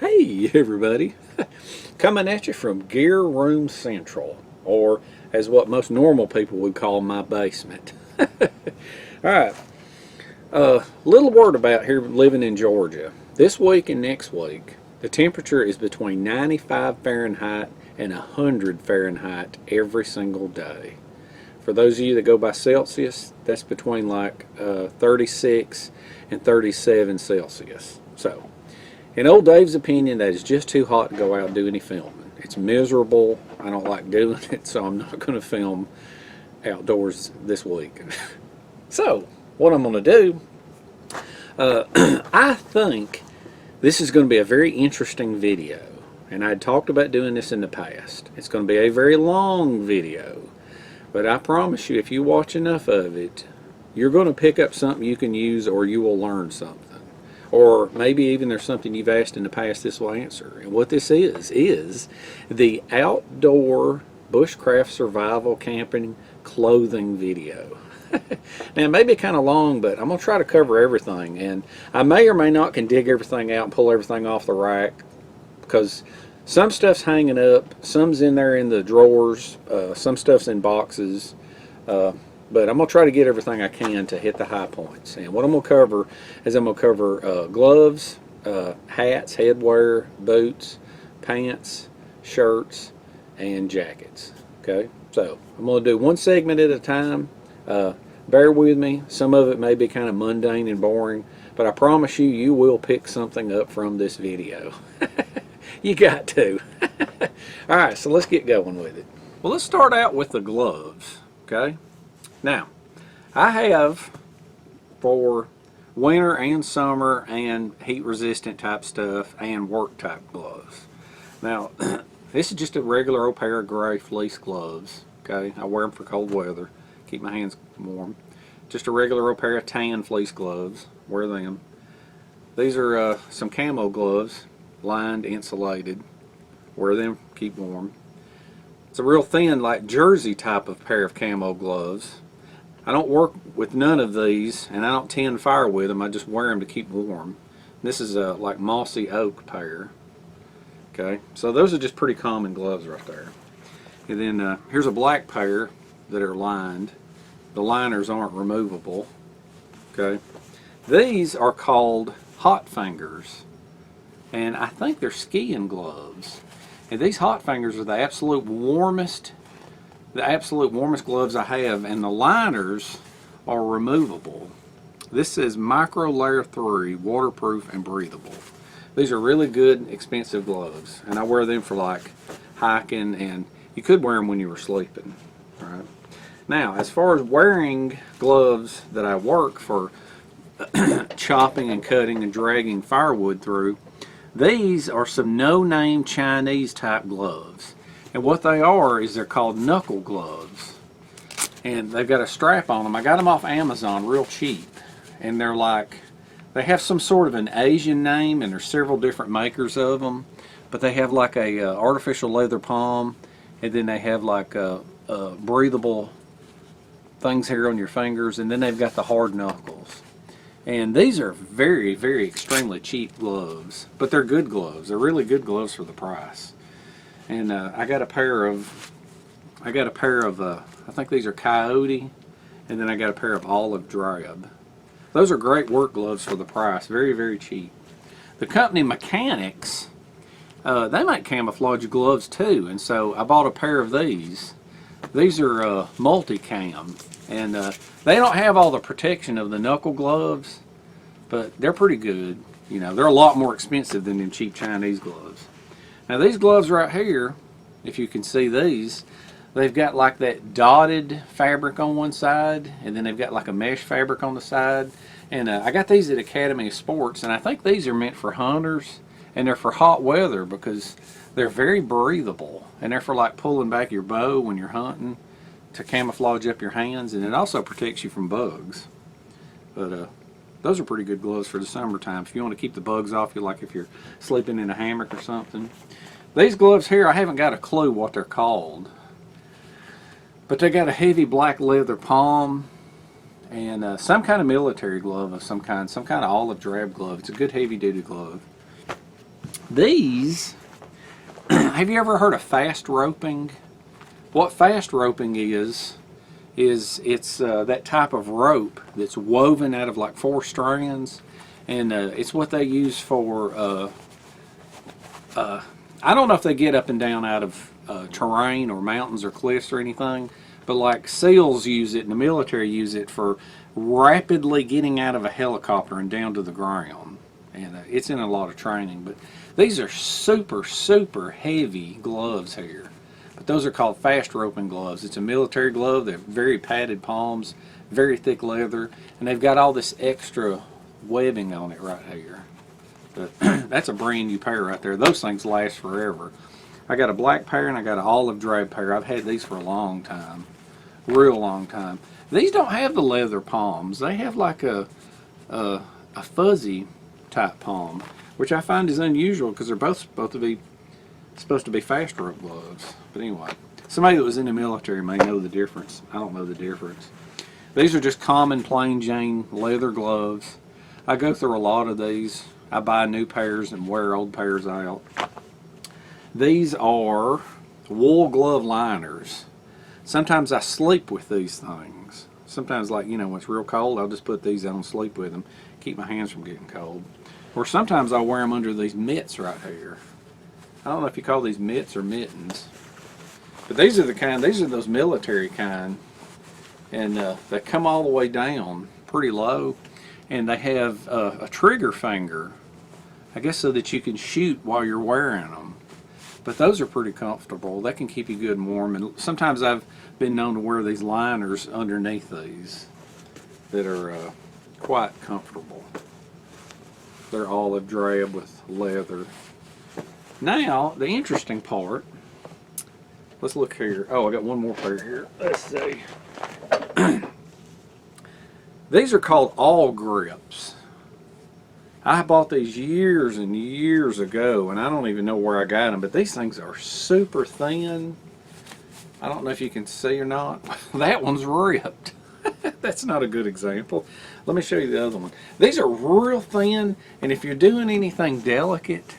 Hey everybody, coming at you from Gear Room Central, or as what most normal people would call my basement. Alright, little word about here living in Georgia. This week and next week, the temperature is between 95 Fahrenheit and 100 Fahrenheit every single day. For those of you that go by Celsius, that's between like 36 and 37 Celsius. So, in old Dave's opinion, that is just too hot to go out and do any filming. It's miserable. I don't like doing it, so I'm not going to film outdoors this week. So, what I'm going to do, I think this is going to be a very interesting video. And I talked about doing this in the past. It's going to be a very long video. But I promise you, if you watch enough of it, you're going to pick up something you can use, or you will learn something. Or maybe even there's something you've asked in the past this will answer. And what this is the outdoor bushcraft survival camping clothing video. Now, it may be kind of long, but I'm going to try to cover everything. And I may or may not can dig everything out and pull everything off the rack, because some stuff's hanging up, some's in there in the drawers, some stuff's in boxes. But I'm going to try to get everything I can to hit the high points. And what I'm going to cover is I'm going to cover gloves, hats, headwear, boots, pants, shirts, and jackets. Okay, so I'm going to do one segment at a time. Bear with me. Some of it may be kind of mundane and boring, but I promise you, you will pick something up from this video. You got to. All right, so let's get going with it. Well, let's start out with the gloves. Okay. Now, I have, for winter and summer and heat resistant type stuff and work type gloves. Now, this is just a regular old pair of gray fleece gloves. Okay, I wear them for cold weather, keep my hands warm. Just a regular old pair of tan fleece gloves, wear them. These are some camo gloves, lined, insulated, wear them, keep warm. It's a real thin, like jersey type of pair of camo gloves. I don't work with none of these, and I don't tend fire with them. I just wear them to keep warm. This is a like mossy oak pair. Okay, so those are just pretty common gloves right there. And then here's a black pair that are lined. The liners aren't removable. Okay, these are called hot fingers, and I think they're skiing gloves. And these hot fingers are the absolute warmest gloves I have, and the liners are removable. This says micro layer 3, waterproof and breathable. These are really good, expensive gloves, and I wear them for like hiking, and you could wear them when you were sleeping. All right. Now, as far as wearing gloves that I work for chopping and cutting and dragging firewood through, these are some no-name Chinese type gloves. And what they are is they're called knuckle gloves. And they've got a strap on them. I got them off Amazon real cheap. And they're like, they have some sort of an Asian name, and there's several different makers of them. But they have like a artificial leather palm, and then they have like breathable things here on your fingers, and then they've got the hard knuckles. And these are very, very extremely cheap gloves, but they're good gloves. They're really good gloves for the price. And I got a pair of I think these are coyote, and then I got a pair of olive drab. Those are great work gloves for the price. Very, very cheap. The company Mechanics, they make camouflage gloves too, and so I bought a pair of these. These are multicam, and they don't have all the protection of the knuckle gloves, but they're pretty good. You know, they're a lot more expensive than them cheap Chinese gloves. Now these gloves right here, if you can see these, they've got like that dotted fabric on one side, and then they've got like a mesh fabric on the side. And I got these at Academy of Sports, and I think these are meant for hunters, and they're for hot weather because they're very breathable, and they're for like pulling back your bow when you're hunting to camouflage up your hands, and it also protects you from bugs. But those are pretty good gloves for the summertime if you want to keep the bugs off you, like if you're sleeping in a hammock or something. These gloves here, I haven't got a clue what they're called, but they got a heavy black leather palm and some kind of military glove of some kind of olive drab glove. It's a good heavy duty glove. These, have you ever heard of fast roping? What fast roping is it's that type of rope that's woven out of like 4 strands, and it's what they use for, I don't know if they get up and down out of terrain or mountains or cliffs or anything, but like SEALs use it and the military use it for rapidly getting out of a helicopter and down to the ground. And it's in a lot of training, but these are super heavy gloves here. But those are called fast roping gloves. It's a military glove. They have very padded palms, very thick leather, and they've got all this extra webbing on it right here. But that's a brand new pair right there. Those things last forever. I got a black pair and I got an olive drab pair. I've had these for a long time, real long time. These don't have the leather palms. They have like a fuzzy type palm, which I find is unusual because they're both supposed to be fast rope gloves. But anyway, somebody that was in the military may know the difference. I don't know the difference. These are just common plain Jane leather gloves. I go through a lot of these. I buy new pairs and wear old pairs out. These are wool glove liners. Sometimes I sleep with these things. Sometimes, like, you know, when it's real cold, I'll just put these on and sleep with them, keep my hands from getting cold. Or sometimes I'll wear them under these mitts right here. I don't know if you call these mitts or mittens, but these are the kind, these are those military kind, and they come all the way down pretty low, and they have a trigger finger, I guess, so that you can shoot while you're wearing them. But those are pretty comfortable. They can keep you good and warm, and sometimes I've been known to wear these liners underneath these that are quite comfortable. They're olive drab with leather. Now, the interesting part, let's look here. Oh, I got one more pair here. Let's see. These are called all grips. I bought these years and years ago, and I don't even know where I got them, but these things are super thin. I don't know if you can see or not. That one's ripped. That's not a good example. Let me show you the other one. These are real thin, and if you're doing anything delicate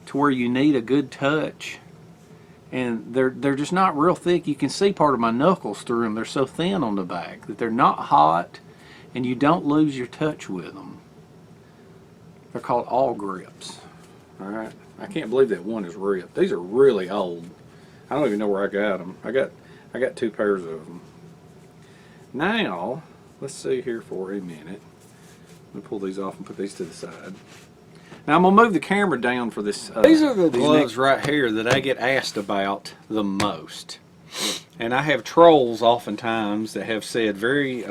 to where you need a good touch, and they're just not real thick, you can see part of my knuckles through them. They're so thin on the back that they're not hot, and you don't lose your touch with them. They're called all grips. All right, I can't believe that one is ripped. These are really old. I don't even know where I got them. I got 2 pairs of them. Now, let's see here for a minute. Let me pull these off and put these to the side. Now I'm gonna move the camera down for this. These are the gloves right here that I get asked about the most, and I have trolls oftentimes that have said very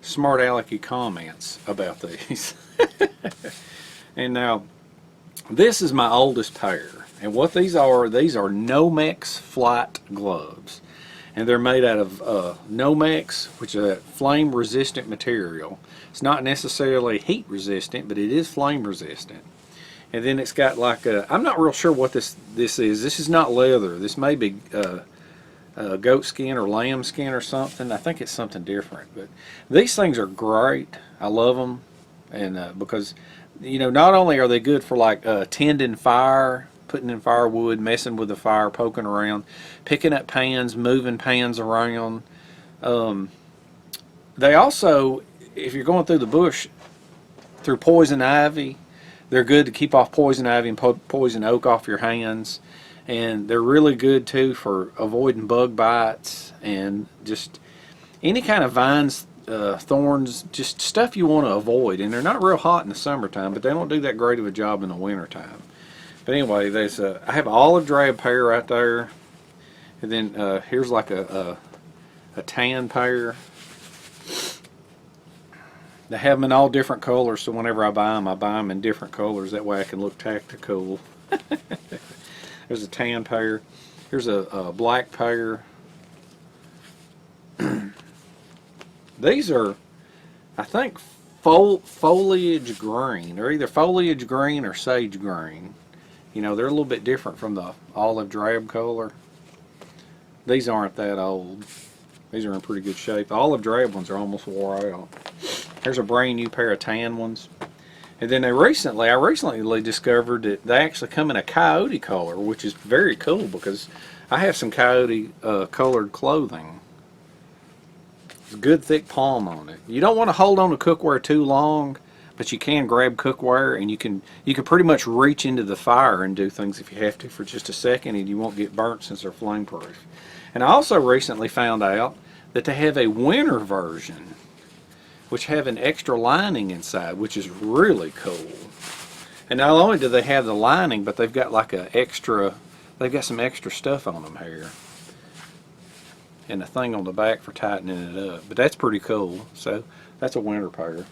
smart alecky comments about these. And now, this is my oldest pair, and what these are Nomex flight gloves, and they're made out of Nomex, which is a flame resistant material. It's not necessarily heat resistant, but it is flame resistant. And then it's got like a, I'm not real sure what this is. This is not leather. This may be goat skin or lamb skin or something. I think it's something different. But these things are great. I love them, and because, you know, not only are they good for like tending fire, putting in firewood, messing with the fire, poking around, picking up pans, moving pans around. They also, if you're going through the bush, through poison ivy, they're good to keep off poison ivy and poison oak off your hands. And they're really good too for avoiding bug bites and just any kind of vines, thorns, just stuff you want to avoid. And they're not real hot in the summertime, but they don't do that great of a job in the wintertime. But anyway, there's I have an olive drab pair right there, and then here's like a tan pair. They have them in all different colors, so whenever I buy them in different colors. That way I can look tactical. There's a tan pair. Here's a black pair. These are, I think, foliage green. They're either foliage green or sage green. You know, they're a little bit different from the olive drab color. These aren't that old. These are in pretty good shape. The olive drab ones are almost wore out. Here's a brand new pair of tan ones. And then I recently discovered that they actually come in a coyote color, which is very cool because I have some coyote colored clothing. It's good thick palm on it. You don't want to hold on to cookware too long, but you can grab cookware and you can pretty much reach into the fire and do things if you have to for just a second, and you won't get burnt since they're flame proof. And I also recently found out that they have a winter version which have an extra lining inside, which is really cool. And not only do they have the lining, but they've got like they've got some extra stuff on them here. And a thing on the back for tightening it up. But that's pretty cool. So that's a winter pair.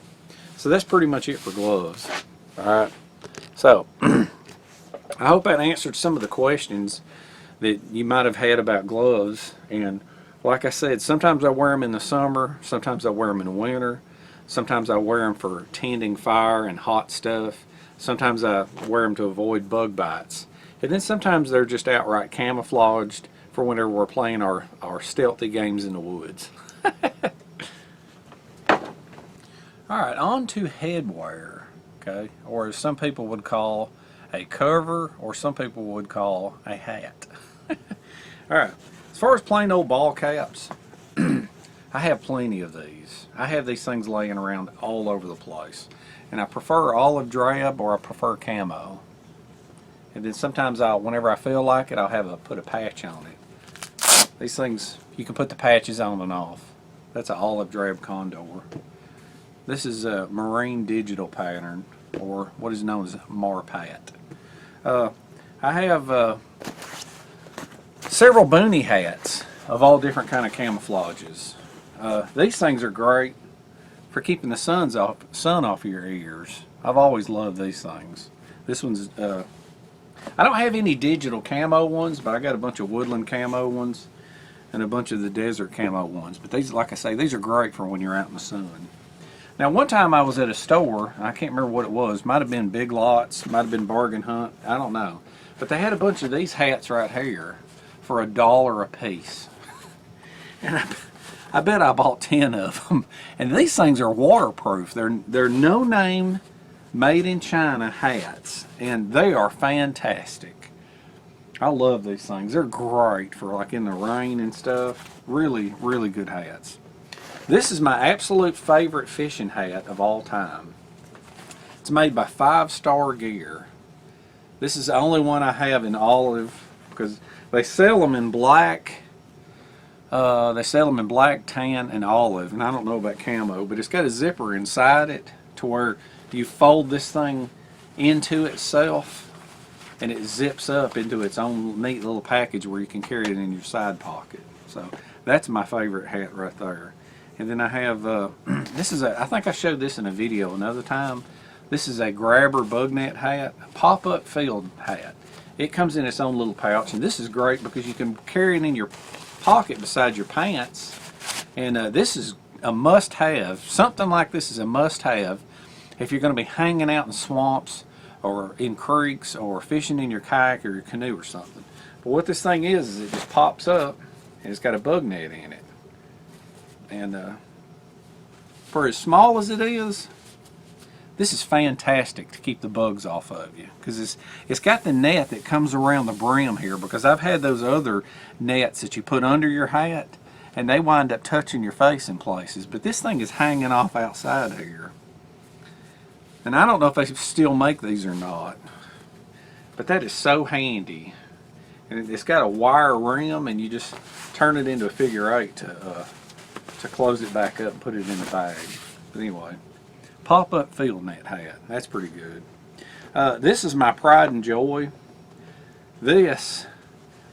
So that's pretty much it for gloves. Alright. So I hope that answered some of the questions that you might have had about gloves. And like I said, sometimes I wear them in the summer, sometimes I wear them in the winter, sometimes I wear them for tending fire and hot stuff, sometimes I wear them to avoid bug bites, and then sometimes they're just outright camouflaged for whenever we're playing our stealthy games in the woods. Alright, on to headwear, okay, or as some people would call a cover, or some people would call a hat. Alright. As far as plain old ball caps, I have plenty of these. I have these things laying around all over the place. And I prefer olive drab or I prefer camo. And then sometimes whenever I feel like it, I'll put a patch on it. These things, you can put the patches on and off. That's an olive drab condor. This is a marine digital pattern, or what is known as Marpat. I have several boonie hats of all different kind of camouflages. These things are great for keeping the sun off your ears. I've always loved these things. This one's I don't have any digital camo ones, but I got a bunch of woodland camo ones and a bunch of the desert camo ones. But these, like I say, these are great for when you're out in the sun. Now, one time I was at a store, I can't remember what it was. Might have been Big Lots, might have been Bargain Hunt, I don't know. But they had a bunch of these hats right here for $1 a piece. And I bet I bought 10 of them. And these things are waterproof. They're no-name, made in China hats. And they are fantastic. I love these things. They're great for like in the rain and stuff. Really, really good hats. This is my absolute favorite fishing hat of all time. It's made by 5 Star Gear. This is the only one I have in olive because they sell them in black. They sell them in black, tan, and olive. And I don't know about camo, but it's got a zipper inside it to where you fold this thing into itself and it zips up into its own neat little package where you can carry it in your side pocket. So that's my favorite hat right there. And then I have, this is I think I showed this in a video another time. This is a grabber bug net hat, a pop-up field hat. It comes in its own little pouch, and this is great because you can carry it in your pocket beside your pants. And this is a must-have. Something like this is a must-have if you're going to be hanging out in swamps or in creeks or fishing in your kayak or your canoe or something. But what this thing is it just pops up and it's got a bug net in it. And for as small as it is, this is fantastic to keep the bugs off of you because it's got the net that comes around the brim here, because I've had those other nets that you put under your hat and they wind up touching your face in places, but this thing is hanging off outside here. And I don't know if they still make these or not, but that is so handy. And it's got a wire rim and you just turn it into a figure 8 to close it back up and put it in the bag. But anyway, pop-up field net hat. That's pretty good. This is my pride and joy. This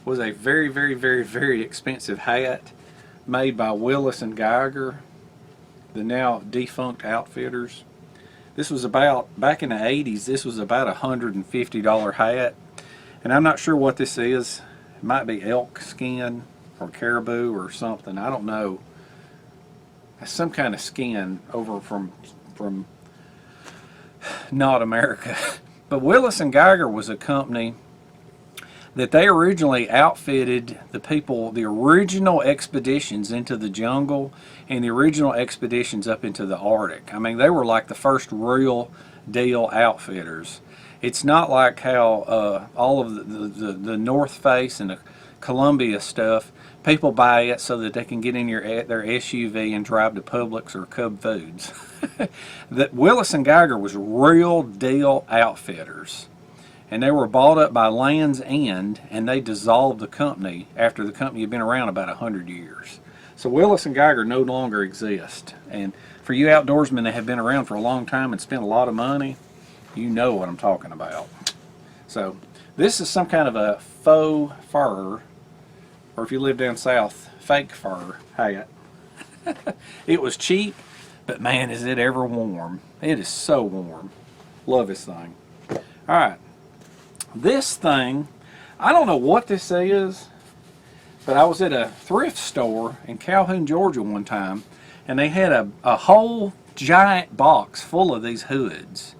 was a very, very, very, very expensive hat made by Willis and Geiger, the now defunct outfitters. This was about, back in the 80s, this was about a $150 hat. And I'm not sure what this is. It might be elk skin or caribou or something. I don't know. It's some kind of skin over from not America. But Willis and Geiger was a company that they originally outfitted the people, the original expeditions into the jungle and the original expeditions up into the Arctic. I mean, they were like the first real deal outfitters. It's not like how all of the North Face and the Columbia stuff, people buy it so that they can get in their SUV and drive to Publix or Cub Foods. That Willis and Geiger was real deal outfitters. And they were bought up by Land's End, and they dissolved the company after the company had been around about 100 years. So Willis and Geiger no longer exist. And for you outdoorsmen that have been around for a long time and spent a lot of money, you know what I'm talking about. So this is some kind of a faux fur, or if you live down south, fake fur hat. It was cheap, but man, is it ever warm. It is so warm. Love this thing. All right. This thing, I don't know what this is, but I was at a thrift store in Calhoun, Georgia one time, and they had a whole giant box full of these hoods.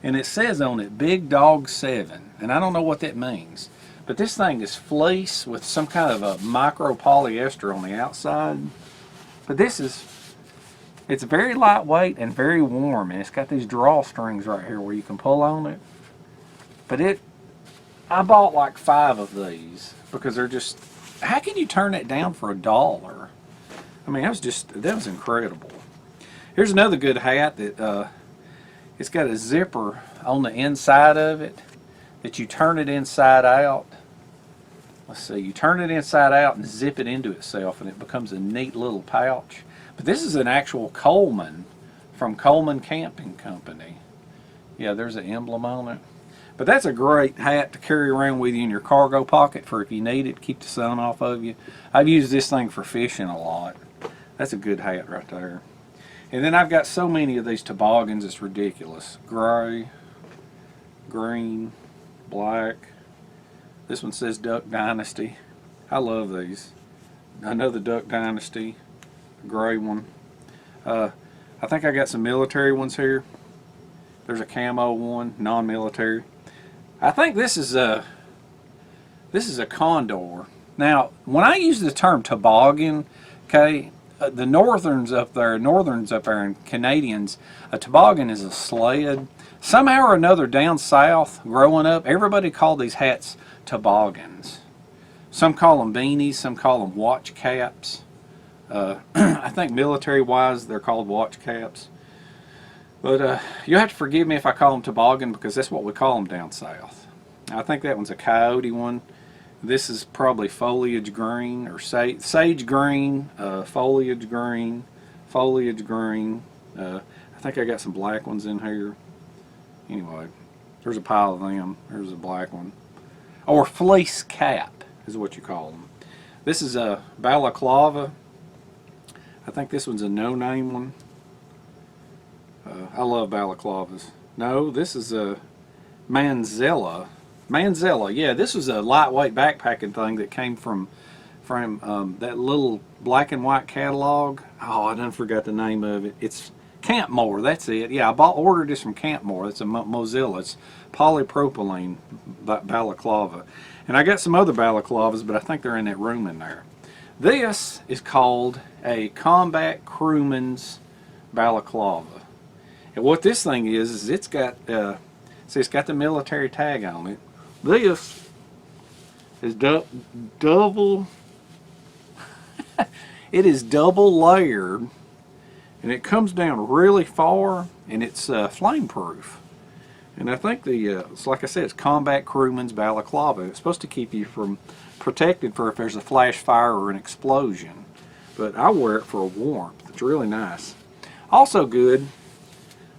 And it says on it, Big Dog 7, and I don't know what that means. But this thing is fleece with some kind of a micro polyester on the outside. But it's very lightweight and very warm, and it's got these drawstrings right here where you can pull on it. But I bought like 5 of these because they're just, how can you turn that down for $1? I mean, that was incredible. Here's another good hat that it's got a zipper on the inside of it that you turn it inside out. Let's see, you turn it inside out and zip it into itself, and it becomes a neat little pouch. But this is an actual Coleman from Coleman Camping Company. Yeah, there's an emblem on it. But that's a great hat to carry around with you in your cargo pocket for if you need it, keep the sun off of you. I've used this thing for fishing a lot. That's a good hat right there. And then I've got so many of these toboggans, it's ridiculous. Gray, green, black. This one says Duck Dynasty. I love these. Another Duck Dynasty, gray one. I think I got some military ones here. There's a camo one, non-military. I think this is a condor. Now, when I use the term toboggan, okay, the northerns up there and Canadians, a toboggan is a sled. Somehow or another down south, growing up, everybody called these hats toboggans. Some call them beanies, some call them watch caps. I think military-wise, they're called watch caps. But you'll have to forgive me if I call them toboggan because that's what we call them down south. I think that one's a coyote one. This is probably foliage green or sage green, foliage green, foliage green. I think I got some black ones in here. Anyway, there's a pile of them. There's a black one. Or fleece cap is what you call them. This is a balaclava. I think this one's a no-name one. I love balaclavas. No, this is a Manzella. Manzella, yeah, this was a lightweight backpacking thing that came from that little black and white catalog. Oh, I done forgot the name of it. It's Campmore, that's it. Yeah, I ordered this from Campmore. It's a Mozilla. It's polypropylene balaclava. And I got some other balaclavas, but I think they're in that room in there. This is called a Combat Crewman's balaclava. And what this thing is it's got see, it's got the military tag on it. This is double it is double layered, and it comes down really far, and it's flame proof. And I think it's like I said, it's Combat Crewman's balaclava. It's supposed to keep you from protected for if there's a flash fire or an explosion. But I wear it for a warmth. It's really nice. Also good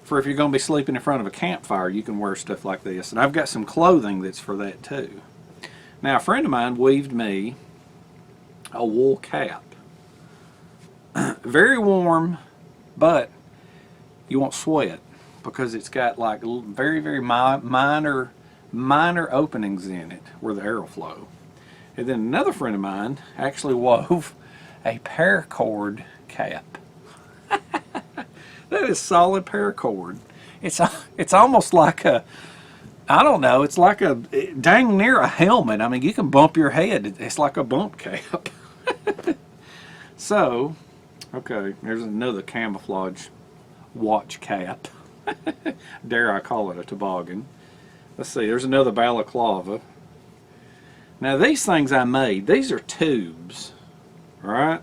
for if you're going to be sleeping in front of a campfire, you can wear stuff like this. And I've got some clothing that's for that too. Now, a friend of mine weaved me a wool cap. Very warm, but you won't sweat because it's got like very, very minor openings in it where the air will flow. And then another friend of mine actually wove a paracord cap. That is solid paracord. It's almost like a, I don't know, it's like a dang near a helmet. I mean, you can bump your head. It's like a bump cap. So, okay, there's another camouflage watch cap. Dare I call it a toboggan. Let's see, there's another balaclava. Now these things I made, these are tubes, right?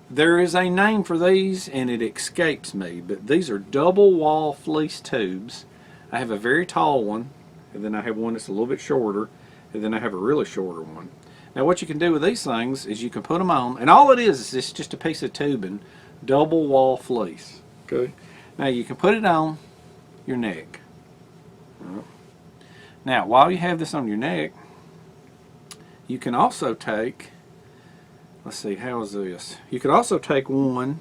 There is a name for these and it escapes me, but these are double wall fleece tubes. I have a very tall one, and then I have one that's a little bit shorter, and then I have a really shorter one. Now what you can do with these things is you can put them on, and all it is it's just a piece of tubing, double wall fleece. Okay. Now you can put it on your neck. Now while you have this on your neck, you can also take, let's see, how is this? You could also take one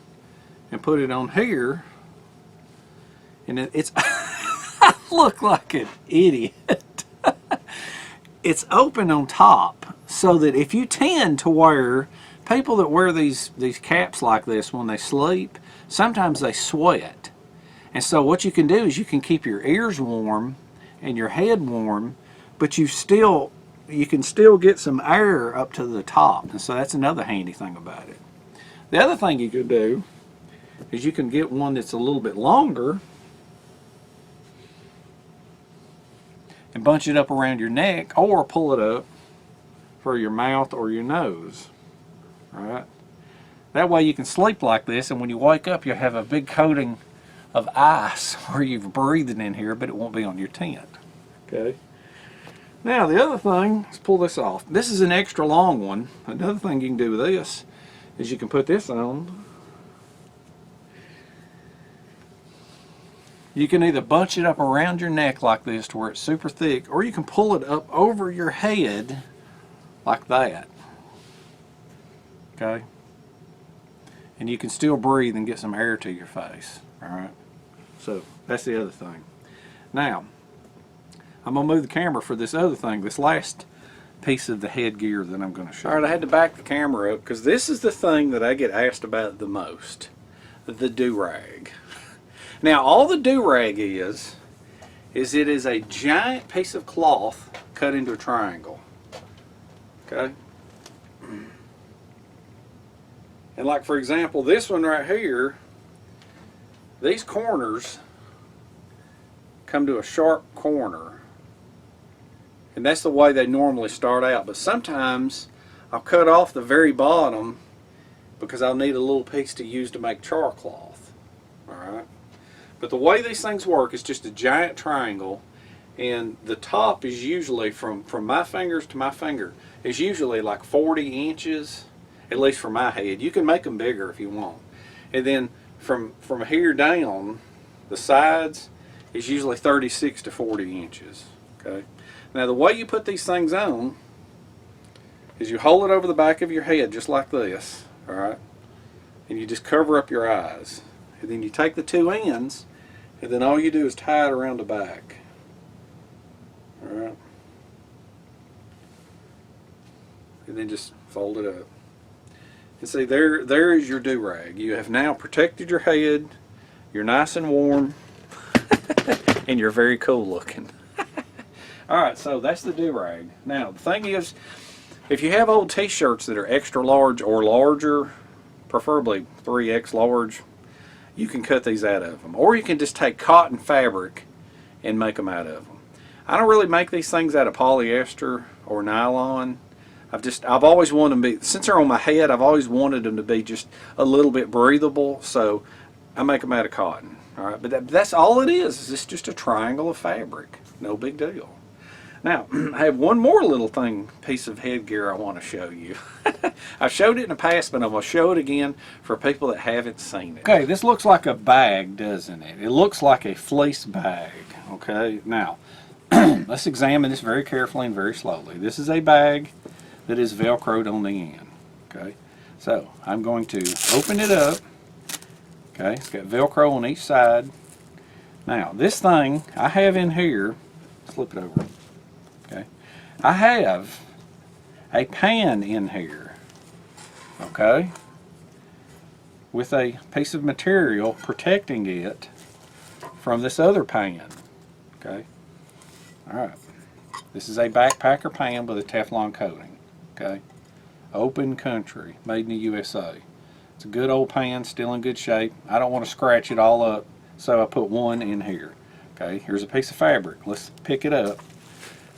and put it on here, and it's I look like an idiot. It's open on top, so that if you tend to wear, people that wear these caps like this when they sleep, sometimes they sweat. And so what you can do is you can keep your ears warm and your head warm, but you can still get some air up to the top. And so that's another handy thing about it. The other thing you could do is you can get one that's a little bit longer and bunch it up around your neck, or pull it up for your mouth or your nose. Right? That way you can sleep like this, and when you wake up you'll have a big coating of ice where you've breathed in here, but it won't be on your tent. Okay. Now the other thing, let's pull this off. This is an extra long one. Another thing you can do with this is you can put this on. You can either bunch it up around your neck like this to where it's super thick, or you can pull it up over your head like that. Okay? And you can still breathe and get some air to your face. Alright? So, that's the other thing. Now, I'm going to move the camera for this other thing, this last piece of the headgear that I'm going to show. Alright, I had to back the camera up because this is the thing that I get asked about the most. The do-rag. Now, all the do-rag is it is a giant piece of cloth cut into a triangle. Okay? And like, for example, this one right here, these corners come to a sharp corner. And that's the way they normally start out. But sometimes I'll cut off the very bottom because I'll need a little piece to use to make char cloth. Alright? But the way these things work is just a giant triangle, and the top is usually from my fingers to my finger is usually like 40 inches, at least for my head. You can make them bigger if you want. And then from here down, the sides is usually 36 to 40 inches. Okay. Now the way you put these things on is you hold it over the back of your head just like this, all right? And you just cover up your eyes. And then you take the two ends, and then all you do is tie it around the back. All right? And then just fold it up. And see, there is your do-rag. You have now protected your head, you're nice and warm, and you're very cool looking. Alright, so that's the do-rag. Now, the thing is, if you have old t-shirts that are extra large or larger, preferably 3X large, you can cut these out of them. Or you can just take cotton fabric and make them out of them. I don't really make these things out of polyester or nylon. I've always wanted them to be, since they're on my head, I've always wanted them to be just a little bit breathable, so I make them out of cotton. Alright, but that's all it is. It's just a triangle of fabric. No big deal. Now, I have one more little piece of headgear I want to show you. I've showed it in the past, but I'm going to show it again for people that haven't seen it. Okay, this looks like a bag, doesn't it? It looks like a fleece bag. Okay, now, let's examine this very carefully and very slowly. This is a bag that is Velcroed on the end. Okay, so I'm going to open it up. Okay, it's got Velcro on each side. Now, this thing I have in here, flip it over. Okay, I have a pan in here, okay, with a piece of material protecting it from this other pan. Okay, alright, this is a backpacker pan with a Teflon coating. Okay, Open Country, made in the USA. It's a good old pan, still in good shape. I don't want to scratch it all up So I put one in here. Okay, here's a piece of fabric. Let's pick it up.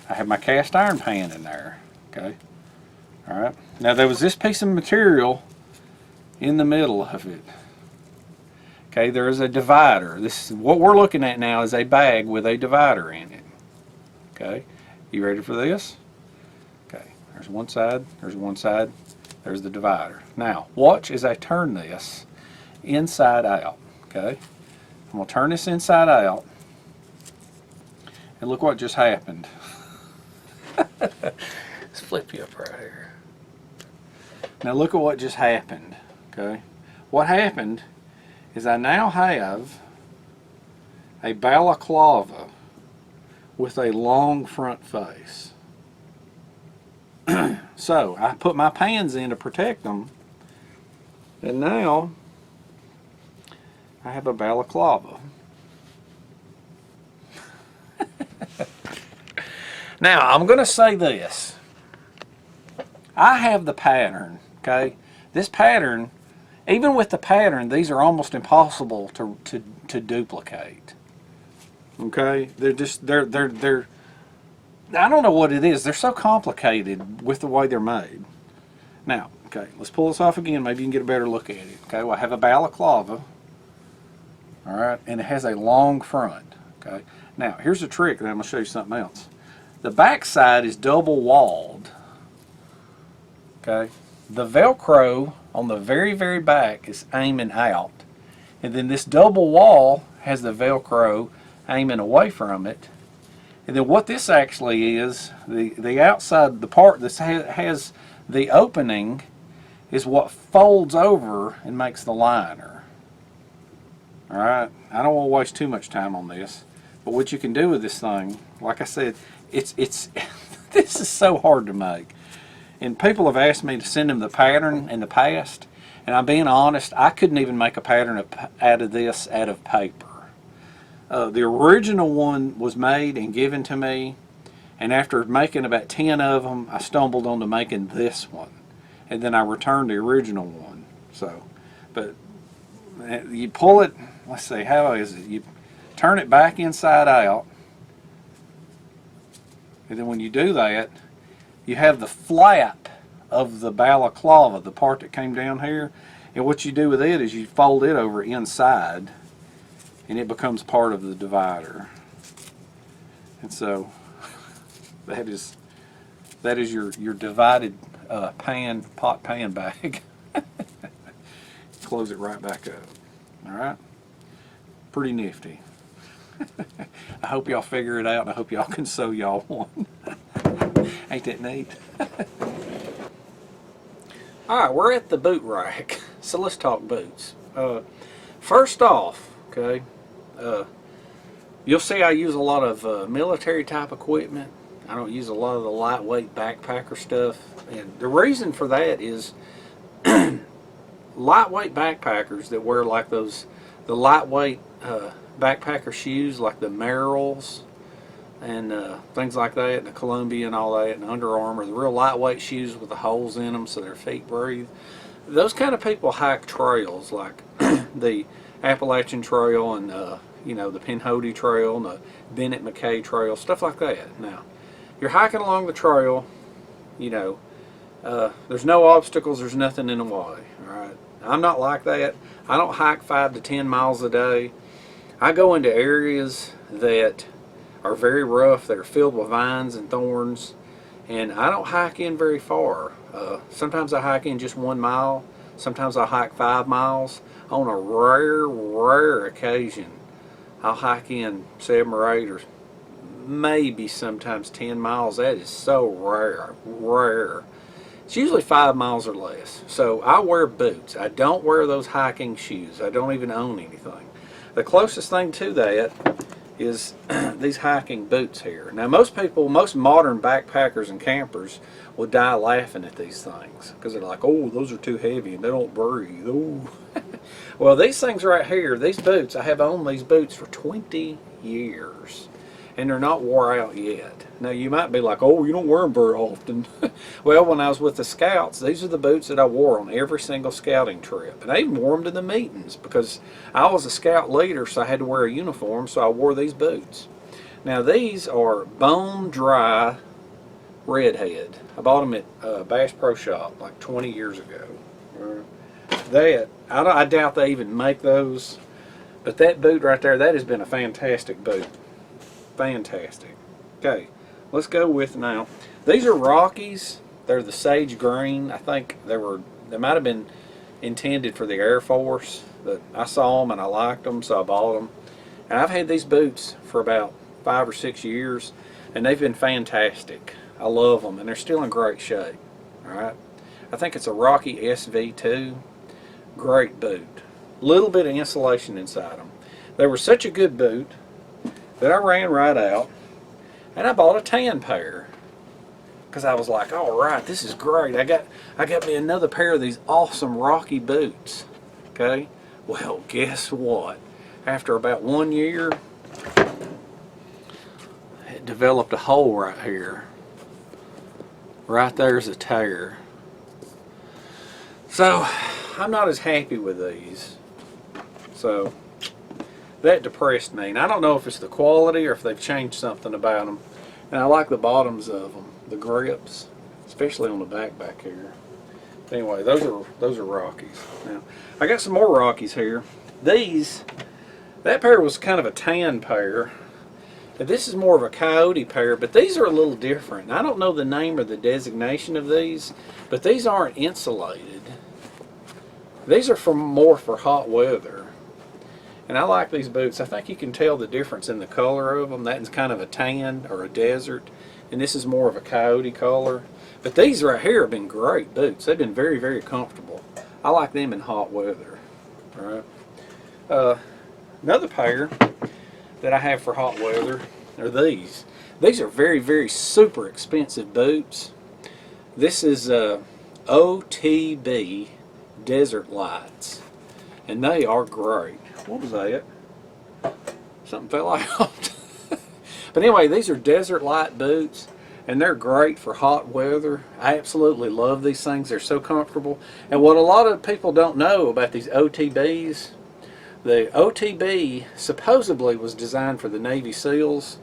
I have my cast iron pan in there. Okay, all right. Now there was this piece of material in the middle of it. Okay, there is a divider. This is what we're looking at now, is a bag with a divider in it. Okay, you ready for this? Okay, there's one side, there's the divider. Now, watch as I turn this inside out. Okay, I'm going to turn this inside out, and look what just happened. Let's flip you up right here. Now look at what just happened. Okay, what happened is I now have a balaclava with a long front face. So I put my pans in to protect them, and now I have a balaclava. Now I'm going to say this. I have the pattern, okay? This pattern, even with the pattern, these are almost impossible to duplicate. Okay? They're I don't know what it is. They're so complicated with the way they're made. Now, okay, let's pull this off again. Maybe you can get a better look at it. Okay, well, I have a balaclava. All right, and it has a long front. Okay, now here's a trick, and I'm going to show you something else. The back side is double walled. Okay, the Velcro on the very, very back is aiming out, and then this double wall has the Velcro aiming away from it. And then what this actually is, the outside, the part that has the opening, is what folds over and makes the liner. All right, I don't want to waste too much time on this, but what you can do with this thing, like I said, it's this is so hard to make. And people have asked me to send them the pattern in the past, and I'm being honest, I couldn't even make a pattern out of this out of paper. The original one was made and given to me, and after making about 10 of them, I stumbled onto making this one, and then I returned the original one. So, but you pull it, let's see, how is it? You turn it back inside out, and then when you do that, you have the flap of the balaclava, the part that came down here, and what you do with it is you fold it over inside, and it becomes part of the divider. And so that is your divided pot pan bag. Close it right back up. All right, pretty nifty. I hope y'all figure it out, and I hope y'all can sew y'all one. Ain't that neat? All right, we're at the boot rack, so let's talk boots. First off, okay, you'll see I use a lot of military type equipment. I don't use a lot of the lightweight backpacker stuff, and the reason for that is lightweight backpackers that wear like the lightweight backpacker shoes, like the Merrells and things like that, and the Columbia and all that, and Under Armour, the real lightweight shoes with the holes in them so their feet breathe. Those kind of people hike trails like the Appalachian Trail and you know, the Pinhoti Trail and the Bennett McKay Trail, stuff like that. Now, you're hiking along the trail, you know, there's no obstacles, there's nothing in the way. All right, I'm not like that. I don't hike 5 to 10 miles a day. I go into areas that are very rough, that are filled with vines and thorns, and I don't hike in very far. Sometimes I hike in just 1 mile. Sometimes I hike 5 miles. On a rare occasion, I'll hike in 7 or 8 or maybe sometimes 10 miles. That is so rare. It's usually 5 miles or less. So I wear boots. I don't wear those hiking shoes. I don't even own anything. The closest thing to that is these hiking boots here. Now most modern backpackers and campers will die laughing at these things because they're like, oh, those are too heavy and they don't breathe. Oh. Well, these things right here, these boots, I have owned these boots for 20 years. and they're not wore out yet. Now you might be like, oh, you don't wear them very often. Well, when I was with the Scouts, these are the boots that I wore on every single scouting trip. And I even wore them to the meetings because I was a Scout leader, so I had to wear a uniform, so I wore these boots. Now these are bone dry redhead. I bought them at Bass Pro Shop like 20 years ago. I doubt they even make those, but that boot right there, that has been a fantastic boot. Fantastic. Okay, let's go with now. These are Rockies. They're the sage green. I think they might have been intended for the Air Force, but I saw them and I liked them, so I bought them. And I've had these boots for about 5 or 6 years, and they've been fantastic. I love them, and they're still in great shape. All right, I think it's a Rocky SV2. Great boot. Little bit of insulation inside them. They were such a good boot that I ran right out and I bought a tan pair because I was like, all right, this is great. I got me another pair of these awesome Rocky boots. Okay, well, guess what? After about 1 year, it developed a hole right here. Right there's a tear. So I'm not as happy with these. So that depressed me. And I don't know if it's the quality or if they've changed something about them. And I like the bottoms of them, the grips, especially on the back here. Anyway, those are Rockies. Now I got some more Rockies here. That pair was kind of a tan pair. And this is more of a coyote pair, but these are a little different. I don't know the name or the designation of these, but these aren't insulated. These are more for hot weather. And I like these boots. I think you can tell the difference in the color of them. That's kind of a tan or a desert, and this is more of a coyote color. But these right here have been great boots. They've been very, very comfortable. I like them in hot weather. All right. Another pair that I have for hot weather are these. These are very, very super expensive boots. This is OTB Desert Lights, and they are great. What was that? Something fell out. But anyway, these are Desert Light boots, and they're great for hot weather. I absolutely love these things. They're so comfortable. And what a lot of people don't know about these OTBs, the OTB supposedly was designed for the Navy SEALs,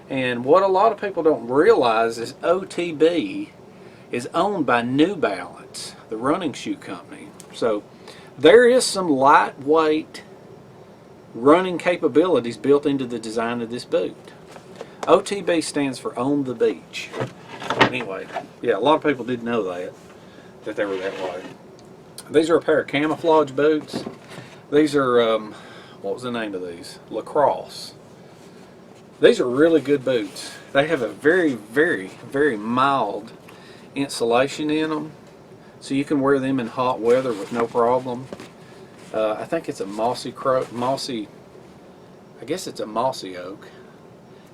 and what a lot of people don't realize is OTB is owned by New Balance, the running shoe company. So there is some lightweight running capabilities built into the design of this boot. OTB stands for On the Beach. Anyway, yeah, a lot of people didn't know that they were that way. These are a pair of camouflage boots. These are, what was the name of these? Lacrosse. These are really good boots. They have a very, very, very mild insulation in them, so you can wear them in hot weather with no problem. I think it's a mossy, I guess it's a mossy oak.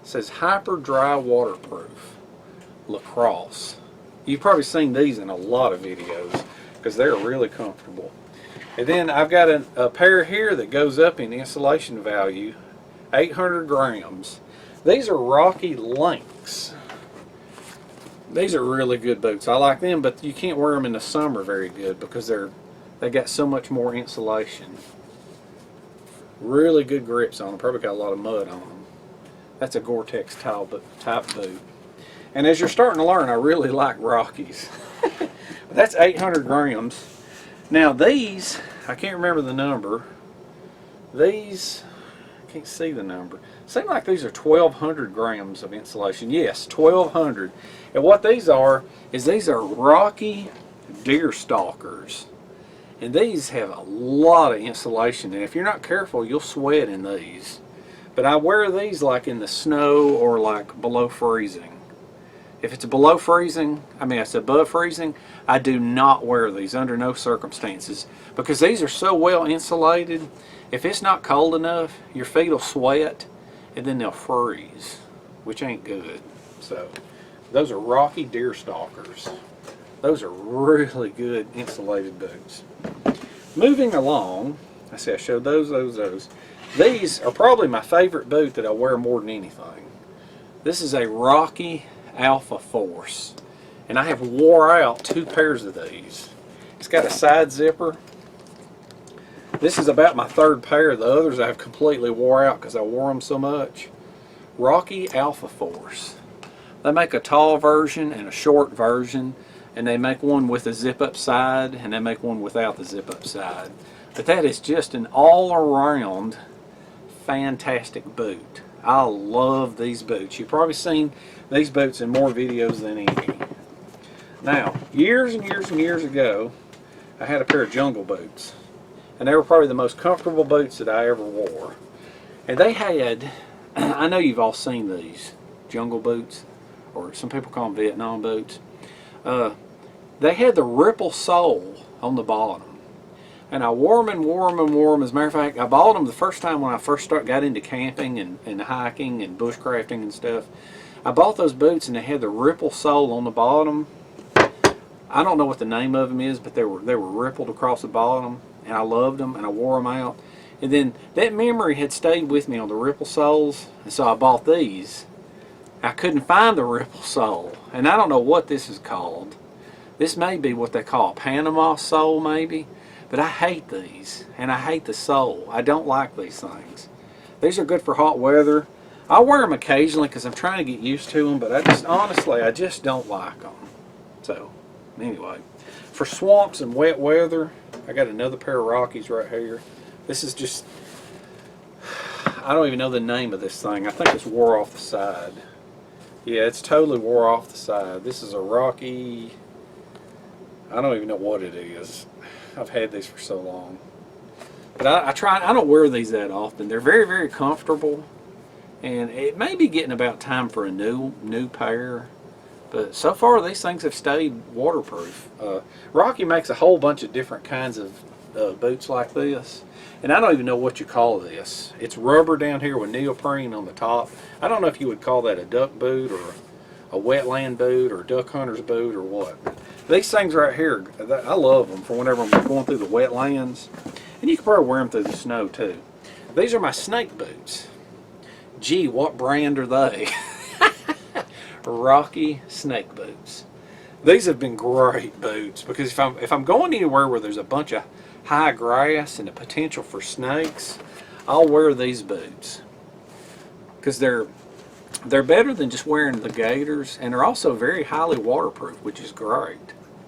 It says hyper dry waterproof Lacrosse. You've probably seen these in a lot of videos because they're really comfortable. And then I've got a pair here that goes up in insulation value, 800 grams. These are Rocky Lynx. These are really good boots. I like them, but you can't wear them in the summer very good because they got so much more insulation. Really good grips on them. Probably got a lot of mud on them. That's a Gore-Tex type boot. And as you're starting to learn, I really like Rockies. That's 800 grams. Now these, I can't remember the number. These, I can't see the number. Seem like these are 1,200 grams of insulation. Yes, 1,200. And what these are is these are Rocky deer stalkers. And these have a lot of insulation. And if you're not careful, you'll sweat in these. But I wear these like in the snow or like below freezing. If it's below freezing, it's above freezing, I do not wear these under no circumstances because these are so well insulated. If it's not cold enough, your feet will sweat and then they'll freeze, which ain't good. So those are Rocky deer stalkers. Those are really good insulated boots. Moving along, I showed those. These are probably my favorite boot that I wear more than anything. This is a Rocky Alpha Force, and I have wore out 2 pairs of these. It's got a side zipper. This is about my 3rd pair. The others I've completely wore out because I wore them so much. Rocky Alpha Force. They make a tall version and a short version, and they make one with a zip-up side, and they make one without the zip-up side. But that is just an all-around fantastic boot. I love these boots. You've probably seen these boots in more videos than any. Now, years and years and years ago, I had a pair of jungle boots, and they were probably the most comfortable boots that I ever wore. And they had, I know you've all seen these jungle boots, or some people call them Vietnam boots. They had the ripple sole on the bottom. And I wore them and wore them and wore them. As a matter of fact, I bought them the first time when I first got into camping and hiking and bushcrafting and stuff. I bought those boots and they had the ripple sole on the bottom. I don't know what the name of them is, but they were rippled across the bottom, and I loved them, and I wore them out. And then that memory had stayed with me on the ripple soles, and so I bought these. I couldn't find the ripple sole, and I don't know what this is called. This may be what they call a Panama sole, maybe. But I hate these, and I hate the sole. I don't like these things. These are good for hot weather. I wear them occasionally because I'm trying to get used to them, but honestly, I just don't like them. So, anyway, for swamps and wet weather, I got another pair of Rockies right here. This is just, I don't even know the name of this thing. I think it's wore off the side. Yeah, it's totally wore off the side. This is a Rocky, I don't even know what it is. I've had these for so long. But I don't wear these that often. They're very, very comfortable. And it may be getting about time for a new pair. But so far these things have stayed waterproof. Rocky makes a whole bunch of different kinds of boots like this. And I don't even know what you call this. It's rubber down here with neoprene on the top. I don't know if you would call that a duck boot or a wetland boot or duck hunter's boot or what. These things right here, I love them for whenever I'm going through the wetlands. And you can probably wear them through the snow too. These are my snake boots. Gee, what brand are they? Rocky snake boots. These have been great boots because if I'm going anywhere where there's a bunch of high grass and the potential for snakes, I'll wear these boots because they're better than just wearing the gaiters, and they're also very highly waterproof, which is great.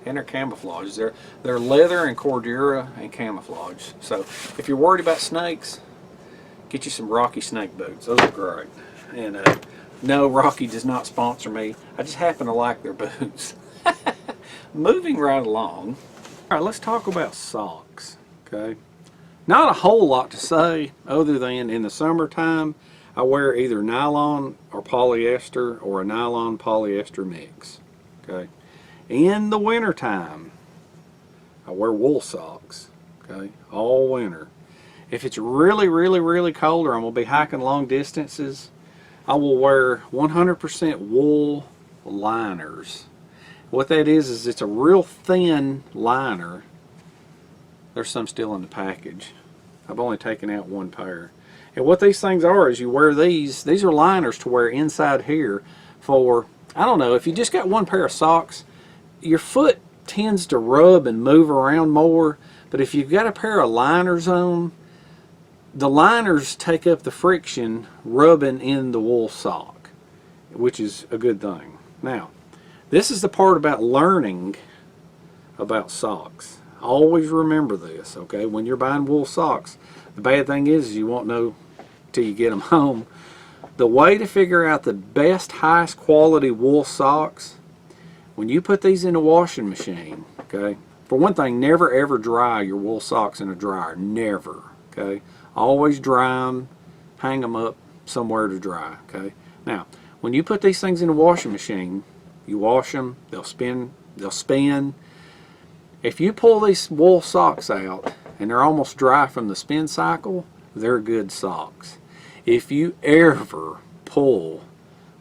And they're camouflage. They're leather and cordura and camouflage. So if you're worried about snakes, get you some Rocky snake boots. Those are great. And no, Rocky does not sponsor me. I just happen to like their boots. Moving right along. All right, let's talk about socks. Okay. Not a whole lot to say other than in the summertime, I wear either nylon or polyester or a nylon polyester mix. Okay. In the wintertime, I wear wool socks. Okay. All winter. If it's really, really, really cold or I'm going to be hiking long distances, I will wear 100% wool liners. What that is it's a real thin liner. There's some still in the package. I've only taken out 1 pair. And what these things are is you wear these are liners to wear inside here for, I don't know, if you just got 1 pair of socks, your foot tends to rub and move around more, but if you've got a pair of liners on, the liners take up the friction rubbing in the wool sock, which is a good thing. Now, this is the part about learning about socks. Always remember this, okay? When you're buying wool socks, the bad thing is you won't know till you get them home. The way to figure out the best, highest quality wool socks, when you put these in a washing machine, okay? For one thing, never ever dry your wool socks in a dryer. Never, okay? Always dry them, hang them up somewhere to dry, okay? Now, when you put these things in a washing machine, you wash them, they'll spin. If you pull these wool socks out and they're almost dry from the spin cycle, they're good socks. If you ever pull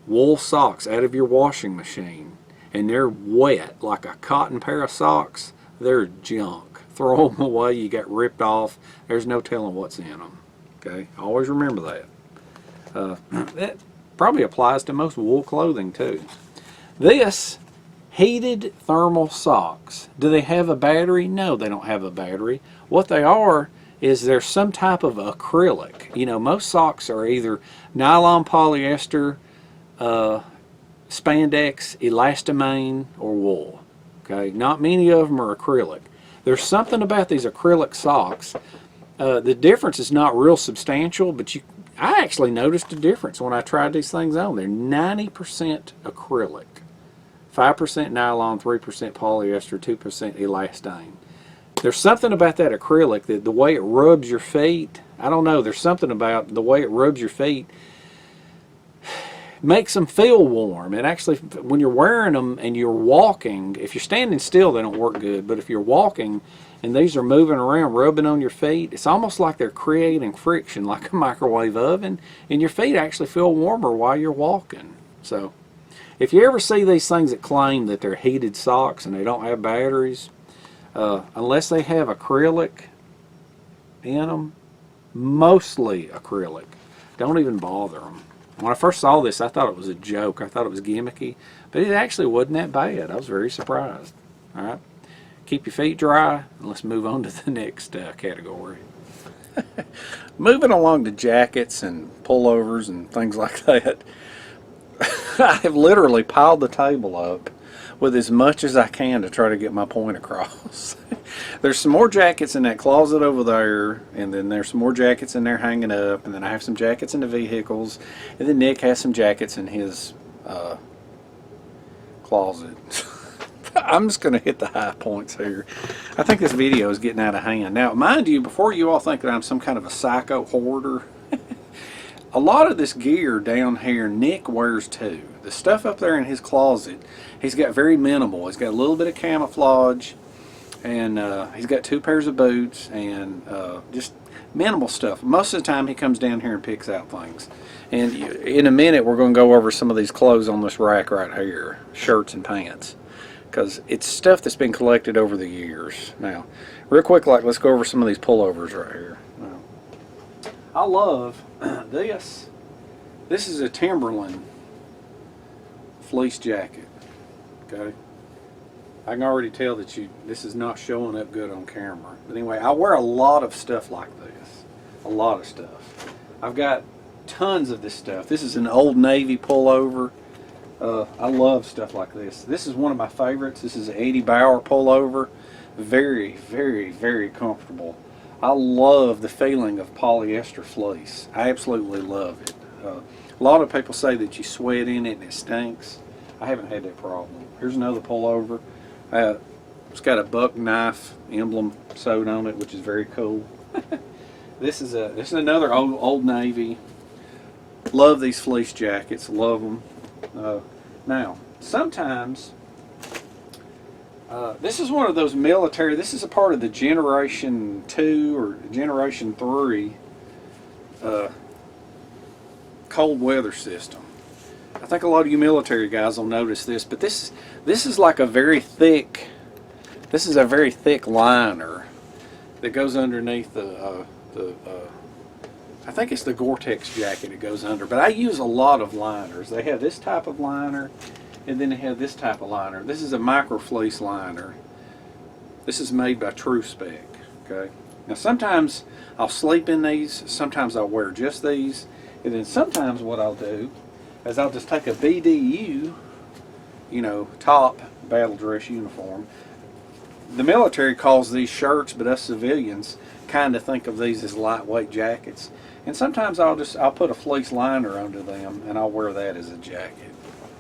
wool socks out of your washing machine and they're wet like a cotton pair of socks, they're junk. Throw them away. You got ripped off. There's no telling what's in them. Okay, always remember that. That probably applies to most wool clothing too. This heated thermal socks. Do they have a battery? No, they don't have a battery. What they are is there's some type of acrylic. You know, most socks are either nylon, polyester, spandex, elastomane, or wool. Okay, not many of them are acrylic. There's something about these acrylic socks. The difference is not real substantial, but I actually noticed a difference when I tried these things on. They're 90% acrylic, 5% nylon, 3% polyester, 2% elastane. There's something about that acrylic that the way it rubs your feet, I don't know, there's something about the way it rubs your feet makes them feel warm. And actually, when you're wearing them and you're walking, if you're standing still, they don't work good. But if you're walking and these are moving around, rubbing on your feet, it's almost like they're creating friction, like a microwave oven, and your feet actually feel warmer while you're walking. So, if you ever see these things that claim that they're heated socks and they don't have batteries, unless they have acrylic in them, mostly acrylic, don't even bother them. When I first saw this, I thought it was a joke. I thought it was gimmicky, but it actually wasn't that bad. I was very surprised. All right, keep your feet dry, and let's move on to the next category. Moving along to jackets and pullovers and things like that, I have literally piled the table up with as much as I can to try to get my point across. There's some more jackets in that closet over there, and then there's some more jackets in there hanging up, and then I have some jackets in the vehicles, and then Nick has some jackets in his closet. I'm just going to hit the high points here. I think this video is getting out of hand. Now, mind you, before you all think that I'm some kind of a psycho hoarder, a lot of this gear down here Nick wears too. The stuff up there in his closet, he's got very minimal. He's got a little bit of camouflage, and he's got 2 pairs of boots, and just minimal stuff. Most of the time he comes down here and picks out things. And in a minute we're going to go over some of these clothes on this rack right here, shirts and pants, because it's stuff that's been collected over the years. Now, real quick, let's go over some of these pullovers right here. Now, I love this. This is a Timberland fleece jacket. Okay, I can already tell that this is not showing up good on camera. But anyway, I wear a lot of stuff like this. A lot of stuff. I've got tons of this stuff. This is an Old Navy pullover. I love stuff like this. This is one of my favorites. This is an Eddie Bauer pullover. Very, very, very comfortable. I love the feeling of polyester fleece. I absolutely love it. A lot of people say that you sweat in it and it stinks. I haven't had that problem. Here's another pullover. It's got a buck knife emblem sewed on it, which is very cool. This is another Old Navy. Love these fleece jackets. Love them. Now, sometimes this is one of those military. This is a part of the Generation 2 or Generation 3 cold weather system. I think a lot of you military guys will notice this, but this is like a very thick. This is a very thick liner that goes underneath I think it's the Gore-Tex jacket it goes under, but I use a lot of liners. They have this type of liner, and then they have this type of liner. This is a micro fleece liner. This is made by True Spec. Okay. Now sometimes I'll sleep in these, sometimes I'll wear just these, and then sometimes what I'll do is I'll just take a BDU, top battle dress uniform. The military calls these shirts, but us civilians kind of think of these as lightweight jackets. And sometimes I'll put a fleece liner under them, and I'll wear that as a jacket.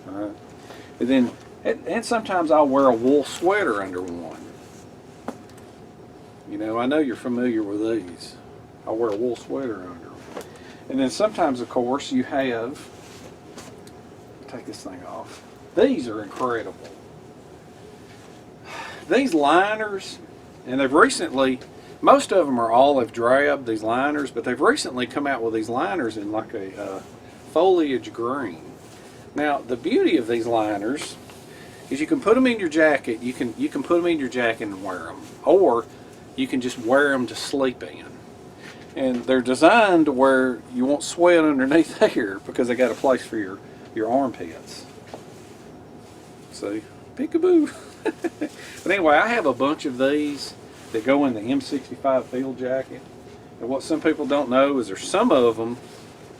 All right. And sometimes I'll wear a wool sweater under one. I know you're familiar with these. I'll wear a wool sweater under them. And then sometimes, of course, you have. Take this thing off. These are incredible. These liners, and they've recently. Most of them are olive drab, these liners, but they've recently come out with these liners in like a foliage green. Now, the beauty of these liners is you can put them in your jacket. You can put them in your jacket and wear them, or you can just wear them to sleep in. And they're designed where you won't sweat underneath here because they got a place for your armpits. See? Peekaboo. But anyway, I have a bunch of these that go in the M65 field jacket. And what some people don't know is there's some of them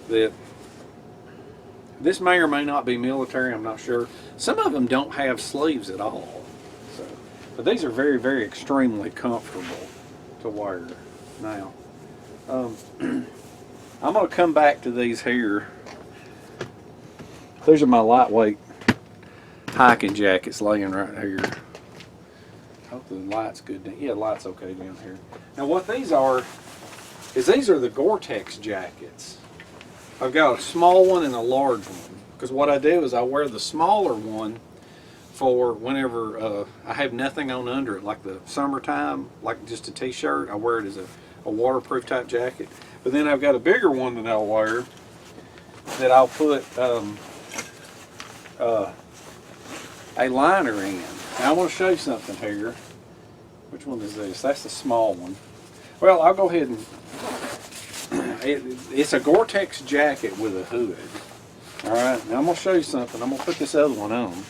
that, this may or may not be military, I'm not sure. Some of them don't have sleeves at all. So, but these are very, very extremely comfortable to wear. Now, I'm going to come back to these here. These are my lightweight hiking jackets laying right here. Hope the light's good. Yeah, the light's okay down here. Now what these are is these are the Gore-Tex jackets. I've got a small one and a large one. Because what I do is I wear the smaller one for whenever I have nothing on under it, like the summertime, like just a t-shirt. I wear it as a waterproof type jacket. But then I've got a bigger one that I'll wear that I'll put a liner in. Now I want to show you something here. Which one is this? That's the small one. Well, I'll go ahead and it's a Gore-Tex jacket with a hood. Alright, now I'm going to show you something. I'm going to put this other one on.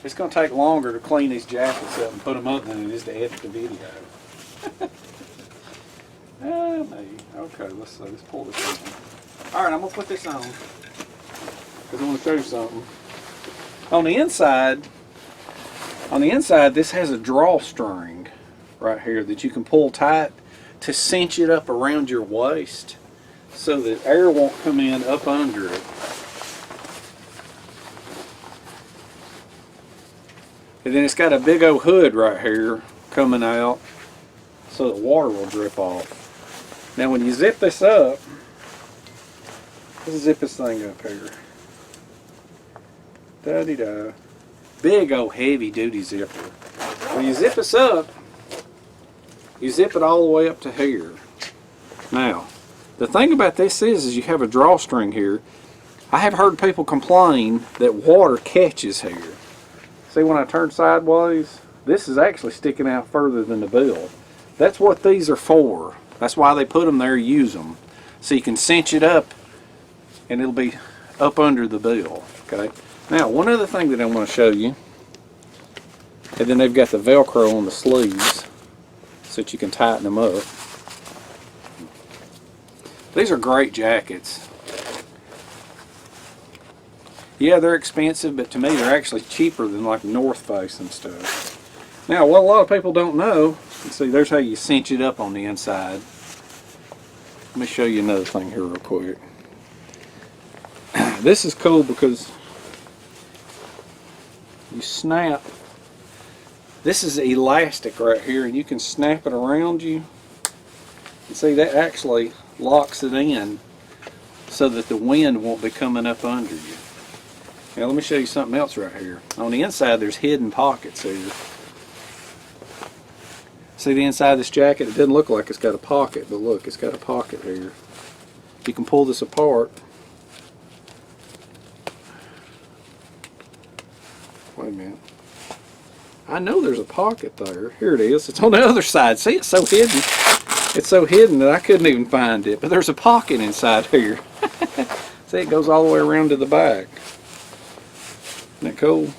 It's going to take longer to clean these jackets up and put them up than it is to edit the video. Maybe. Okay, let's pull this on. Alright, I'm going to put this on because I want to show you something. On the inside, this has a drawstring right here that you can pull tight to cinch it up around your waist so that air won't come in up under it. And then it's got a big old hood right here coming out so that water will drip off. Now when you zip this up, let's zip this thing up here. Da-de-da. Big old heavy duty zipper. When you zip this up, you zip it all the way up to here. Now, the thing about this is you have a drawstring here. I have heard people complain that water catches here. See when I turn sideways? This is actually sticking out further than the bill. That's what these are for. That's why they put them there, use them. So you can cinch it up and it'll be up under the bill. Okay. Now, one other thing that I want to show you, and then they've got the Velcro on the sleeves so that you can tighten them up. These are great jackets. Yeah, they're expensive, but to me they're actually cheaper than like North Face and stuff. Now, what a lot of people don't know, let's see, there's how you cinch it up on the inside. Let me show you another thing here real quick. This is cool because you snap. This is elastic right here, and you can snap it around you. You see, that actually locks it in so that the wind won't be coming up under you. Now let me show you something else right here. On the inside there's hidden pockets here. See the inside of this jacket? It doesn't look like it's got a pocket, but look, it's got a pocket here. You can pull this apart. Wait a minute. I know there's a pocket there. Here it is. It's on the other side. See, it's so hidden. It's so hidden that I couldn't even find it. But there's a pocket inside here. See, it goes all the way around to the back. Isn't that cool?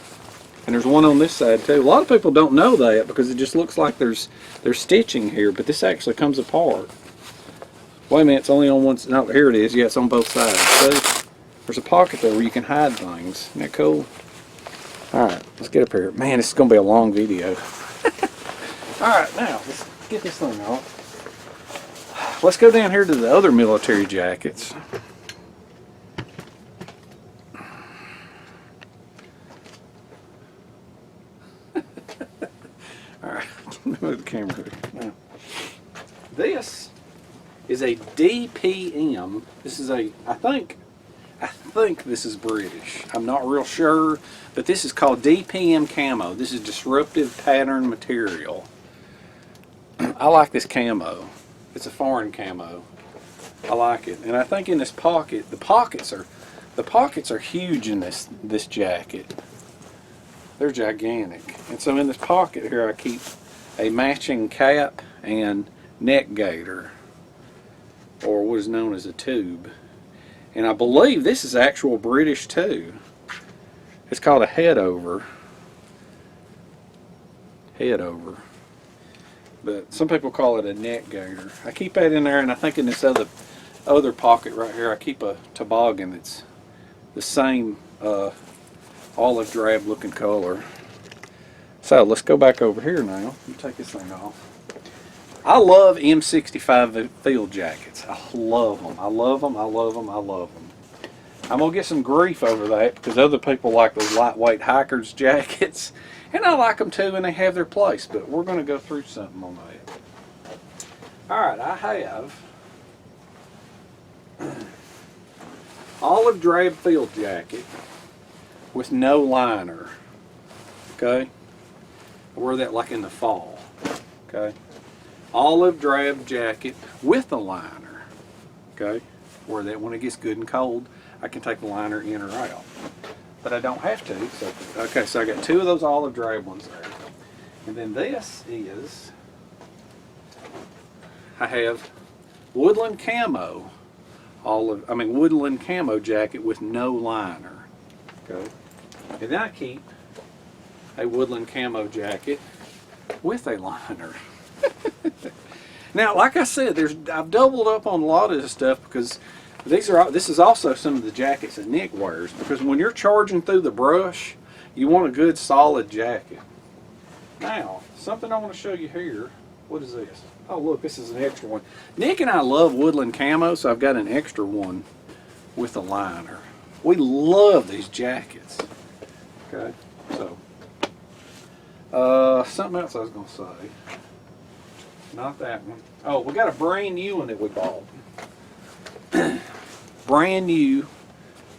And there's one on this side too. A lot of people don't know that because it just looks like there's stitching here, but this actually comes apart. Wait a minute, it's only on one side. No, here it is. Yeah, it's on both sides. See? There's a pocket there where you can hide things. Isn't that cool? Alright, let's get up here. Man, this is going to be a long video. Alright, now, let's get this thing off. Let's go down here to the other military jackets. Alright, move the camera here. Now, this is a DPM. This is a, I think this is British. I'm not real sure, but this is called DPM camo. This is disruptive pattern material. I like this camo. It's a foreign camo. I like it, and I think in this pocket, the pockets are huge in this jacket. They're gigantic, and so in this pocket here, I keep a matching cap and neck gaiter, or what is known as a tube. And I believe this is actual British too. It's called a headover. Headover. But some people call it a neck gaiter. I keep that in there, and I think in this other pocket right here I keep a toboggan that's the same olive drab looking color. So let's go back over here now. Let me take this thing off. I love M65 field jackets. I love them. I love them. I love them. I love them. I'm going to get some grief over that because other people like those lightweight hikers jackets. And I like them too, and they have their place. But we're going to go through something on that. Alright, I have olive drab field jacket with no liner. Okay? I wear that like in the fall. Okay? Olive drab jacket with a liner. Okay? Wear that when it gets good and cold. I can take the liner in or out. But I don't have to. So, okay, so I got two of those olive drab ones there. And then this is, I have woodland camo woodland camo jacket with no liner. Okay? And then I keep a woodland camo jacket with a liner. Now, like I said, I've doubled up on a lot of this stuff because this is also some of the jackets that Nick wears, because when you're charging through the brush, you want a good solid jacket. Now, something I want to show you here. What is this? Oh, look, this is an extra one. Nick and I love woodland camo, so I've got an extra one with a liner. We love these jackets. Okay, so something else I was going to say. Not that one. Oh, we got a brand new one that we bought. Brand new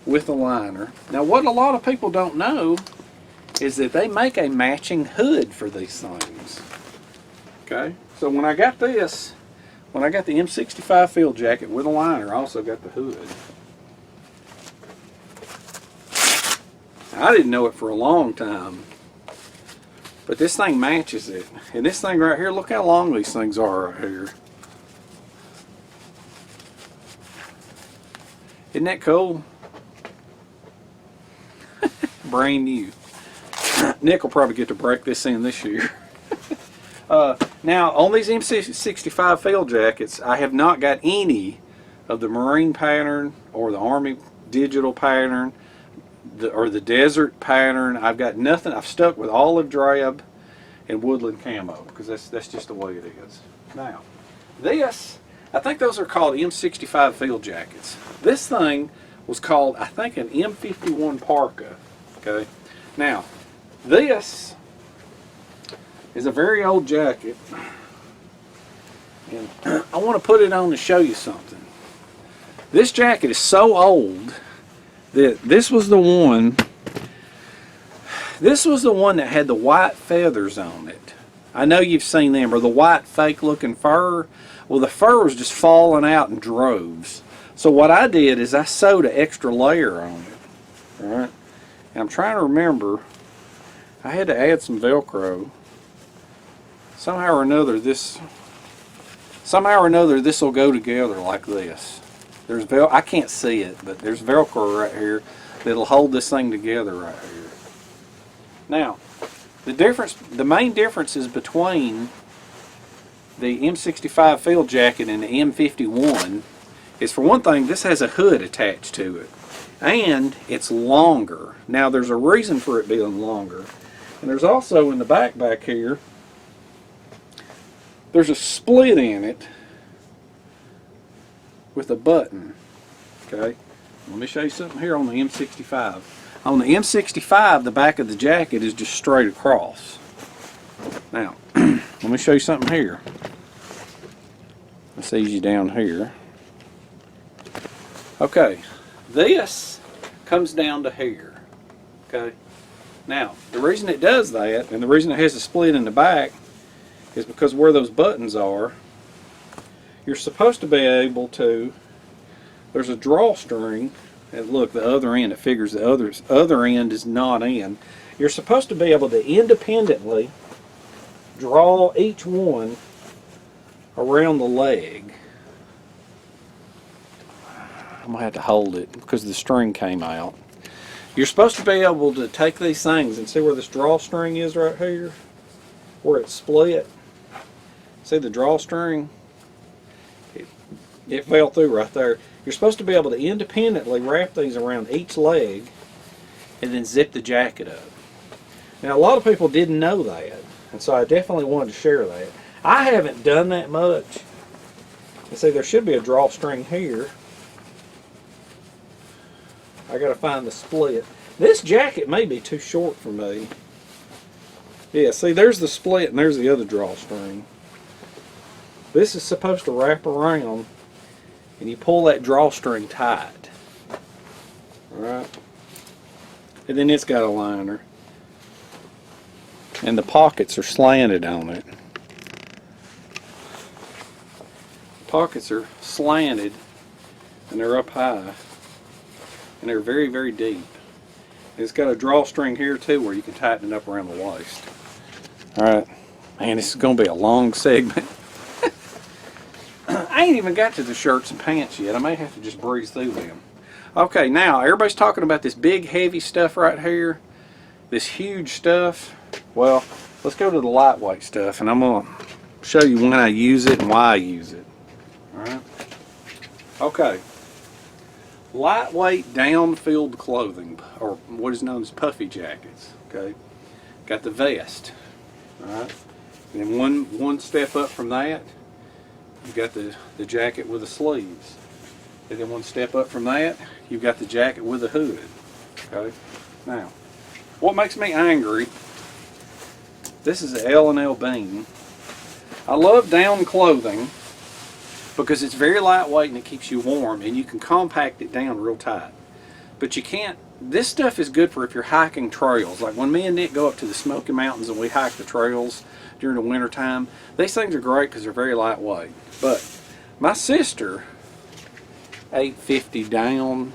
with a liner. Now, what a lot of people don't know is that they make a matching hood for these things. Okay, so when I got this, when I got the M65 field jacket with a liner, I also got the hood. I didn't know it for a long time, but this thing matches it. And this thing right here, look how long these things are right here. Isn't that cool? Brand new. Nick will probably get to break this in this year. Now, on these M65 field jackets, I have not got any of the Marine pattern or the Army digital pattern or the desert pattern. I've got nothing. I've stuck with olive drab and woodland camo because that's just the way it is. Now, this, I think those are called M65 field jackets. This thing was called, I think, an M51 parka. Okay. Now, this is a very old jacket, and I want to put it on to show you something. This jacket is so old that this was the one that had the white feathers on it. I know you've seen them, or the white fake looking fur. Well, the fur was just falling out in droves. So what I did is I sewed an extra layer on it. Alright? And I'm trying to remember, I had to add some Velcro. Somehow or another this will go together like this. I can't see it, but there's Velcro right here that'll hold this thing together right here. Now, the main differences between the M65 field jacket and the M51 is, for one thing, this has a hood attached to it, and it's longer. Now, there's a reason for it being longer, and there's also in the back here, there's a split in it with a button. Okay, let me show you something here on the M65. On the M65, the back of the jacket is just straight across. Now, let me show you something here. Let's ease you down here. Okay, this comes down to here. Okay, now the reason it does that, and the reason it has a split in the back, is because where those buttons are, you're supposed to be able to, there's a drawstring, and look, the other end, it figures the other end is not in. You're supposed to be able to independently draw each one around the leg. I'm going to have to hold it because the string came out. You're supposed to be able to take these things and see where this drawstring is right here, where it's split. See the drawstring? It fell through right there. You're supposed to be able to independently wrap these around each leg and then zip the jacket up. Now a lot of people didn't know that, and so I definitely wanted to share that. I haven't done that much. You see, there should be a drawstring here. I gotta find the split. This jacket may be too short for me. Yeah, see, there's the split and there's the other drawstring. This is supposed to wrap around and you pull that drawstring tight. Alright? And then it's got a liner. And the pockets are slanted on it. Pockets are slanted and they're up high. And they're very, very deep. It's got a drawstring here too where you can tighten it up around the waist. Alright. Man, this is going to be a long segment. I ain't even got to the shirts and pants yet. I may have to just breeze through them. Okay, now everybody's talking about this big heavy stuff right here. This huge stuff. Well, let's go to the lightweight stuff and I'm going to show you when I use it and why I use it. Alright. Okay. Lightweight down-filled clothing, or what is known as puffy jackets. Okay. Got the vest. Alright. And then one step up from that, you've got the jacket with the sleeves. And then one step up from that, you've got the jacket with the hood. Okay. Now, what makes me angry, this is an L&L Bean. I love down clothing because it's very lightweight and it keeps you warm and you can compact it down real tight. But you can't, this stuff is good for if you're hiking trails. Like when me and Nick go up to the Smoky Mountains and we hike the trails during the winter time, these things are great because they're very lightweight. But my sister, 850 down,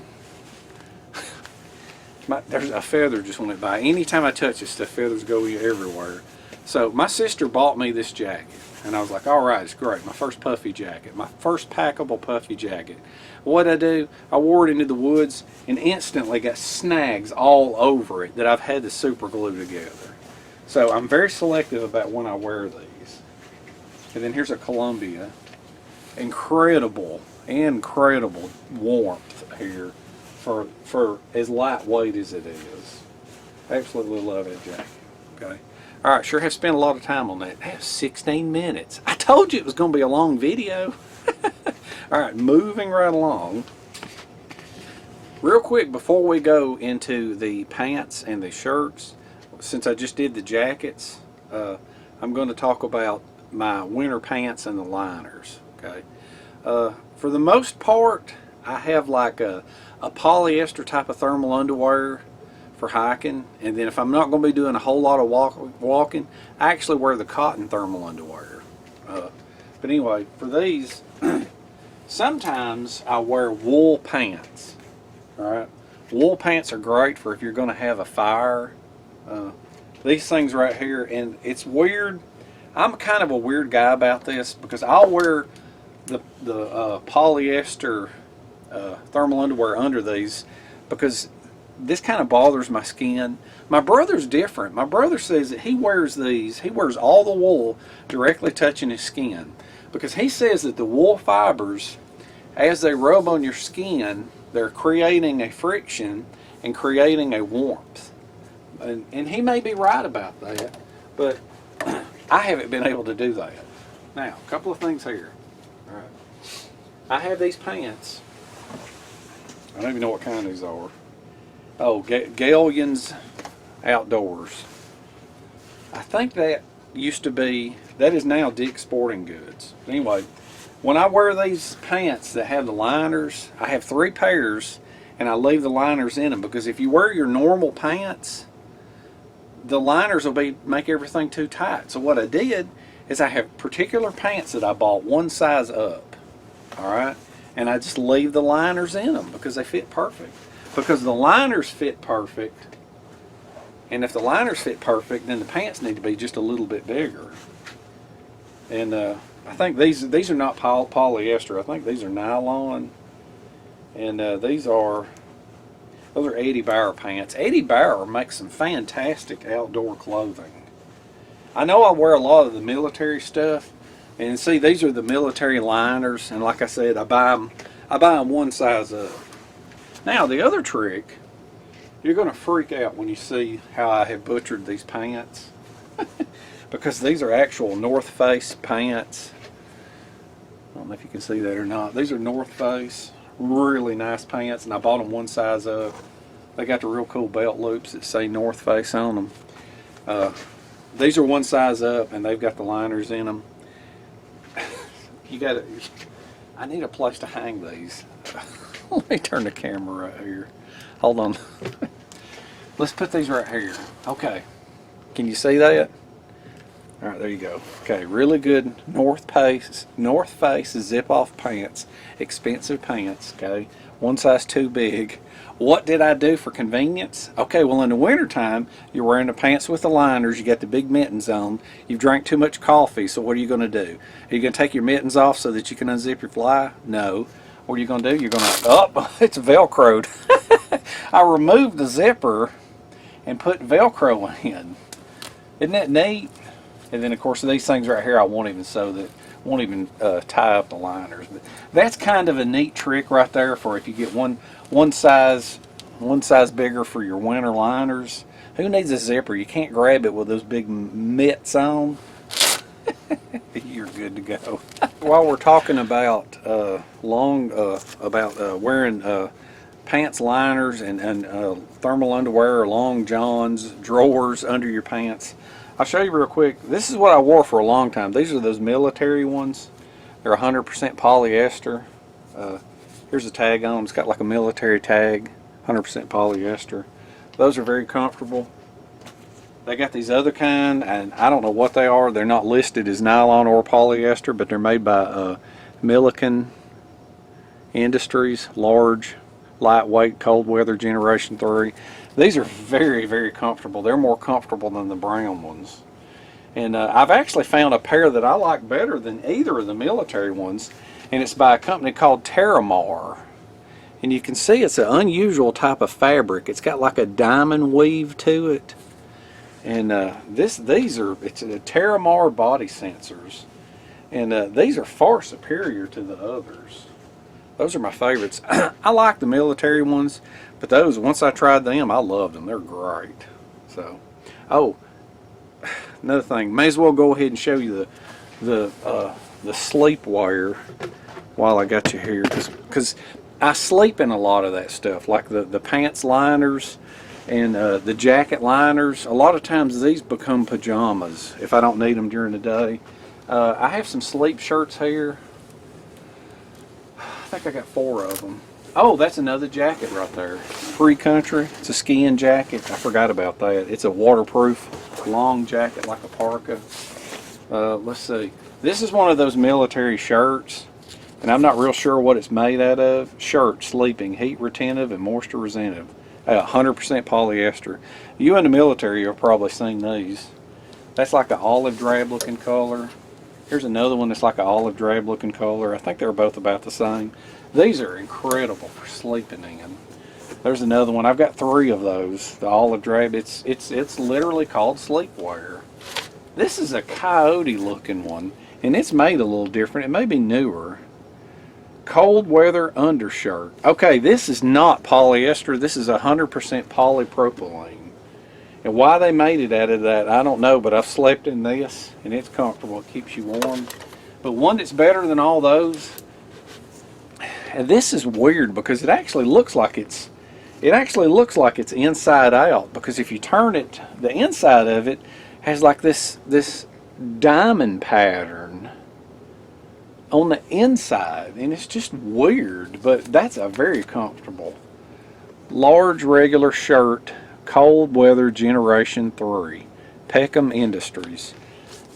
there's a feather just went by. Anytime I touch this stuff, feathers go everywhere. So my sister bought me this jacket. And I was like, alright, it's great. My first puffy jacket. My first packable puffy jacket. What'd I do? I wore it into the woods and instantly got snags all over it that I've had to super glue together. So I'm very selective about when I wear these. And then here's a Columbia. Incredible warmth here for as lightweight as it is. Absolutely love that jacket. Okay. Alright, sure have spent a lot of time on that. That was 16 minutes. I told you it was going to be a long video. Alright, moving right along. Real quick, before we go into the pants and the shirts, since I just did the jackets, I'm going to talk about my winter pants and the liners. Okay. For the most part, I have like a polyester type of thermal underwear for hiking, and then if I'm not going to be doing a whole lot of walking, I actually wear the cotton thermal underwear. But anyway, for these, sometimes I wear wool pants. Alright, wool pants are great for if you're going to have a fire. These things right here, and it's weird. I'm kind of a weird guy about this because I'll wear the polyester thermal underwear under these because this kind of bothers my skin. My brother's different. My brother says that he wears these, he wears all the wool directly touching his skin because he says that the wool fibers, as they rub on your skin, they're creating a friction and creating a warmth. And he may be right about that, but I haven't been able to do that. Now, a couple of things here. All right. I have these pants. I don't even know what kind these are. Oh, Galleons Outdoors. I think that used to be, that is now Dick's Sporting Goods. Anyway, when I wear these pants that have the liners, I have 3 pairs and I leave the liners in them because if you wear your normal pants, the liners will make everything too tight. So what I did is I have particular pants that I bought one size up. Alright? And I just leave the liners in them because they fit perfect. Because the liners fit perfect, and if the liners fit perfect, then the pants need to be just a little bit bigger. And I think these are not polyester. I think these are nylon. And those are Eddie Bauer pants. Eddie Bauer makes some fantastic outdoor clothing. I know I wear a lot of the military stuff, and see, these are the military liners, and like I said, I buy them one size up. Now the other trick, you're going to freak out when you see how I have butchered these pants. Because these are actual North Face pants. I don't know if you can see that or not. These are North Face, really nice pants, and I bought them one size up. They got the real cool belt loops that say North Face on them. These are one size up, and they've got the liners in them. I need a place to hang these. Let me turn the camera right here. Hold on. Let's put these right here. Okay. Can you see that? All right, there you go. Okay, really good North Face zip-off pants. Expensive pants, okay? One size too big. What did I do for convenience? Okay, well in the wintertime, you're wearing the pants with the liners, you got the big mittens on, you've drank too much coffee, so what are you going to do? Are you going to take your mittens off so that you can unzip your fly? No. What are you going to do? You're going to, oh, it's Velcroed. I removed the zipper and put Velcro in. Isn't that neat? And then of course these things right here I won't even tie up the liners. But that's kind of a neat trick right there for if you get one size bigger for your winter liners. Who needs a zipper? You can't grab it with those big mitts on. You're good to go. While we're talking about wearing pants liners and thermal underwear or long johns, drawers under your pants, I'll show you real quick. This is what I wore for a long time. These are those military ones. They're 100% polyester. Here's a tag on them. It's got like a military tag. 100% polyester. Those are very comfortable. They got these other kind, and I don't know what they are. They're not listed as nylon or polyester, but they're made by Milliken Industries. Large, lightweight, cold weather, Generation 3. These are very, very comfortable. They're more comfortable than the brown ones. And I've actually found a pair that I like better than either of the military ones, and it's by a company called Terramar. And you can see it's an unusual type of fabric. It's got like a diamond weave to it. And it's a Terramar body sensors. And these are far superior to the others. Those are my favorites. I like the military ones, but those, once I tried them, I loved them. They're great. So, oh, another thing, may as well go ahead and show you the sleepwear while I got you here, because I sleep in a lot of that stuff, like the pants liners and the jacket liners. A lot of times these become pajamas if I don't need them during the day. I have some sleep shirts here. I think I got 4 of them. Oh, that's another jacket right there. Free Country. It's a skiing jacket. I forgot about that. It's a waterproof long jacket like a parka. Let's see. This is one of those military shirts, and I'm not real sure what it's made out of. Shirt, sleeping, heat retentive and moisture resistant. 100% polyester. You in the military have probably seen these. That's like an olive drab looking color. Here's another one that's like an olive drab looking color. I think they're both about the same. These are incredible for sleeping in. There's another one. I've got 3 of those. The olive drab. It's literally called sleepwear. This is a coyote looking one, and it's made a little different. It may be newer. Cold weather undershirt. Okay, this is not polyester. This is 100% polypropylene. And why they made it out of that, I don't know, but I've slept in this, and it's comfortable. It keeps you warm. But one that's better than all those, and this is weird because it actually looks like it's inside out, because if you turn it, the inside of it has like this diamond pattern on the inside, and it's just weird, but that's a very comfortable large regular shirt. Cold weather Generation 3, Peckham Industries.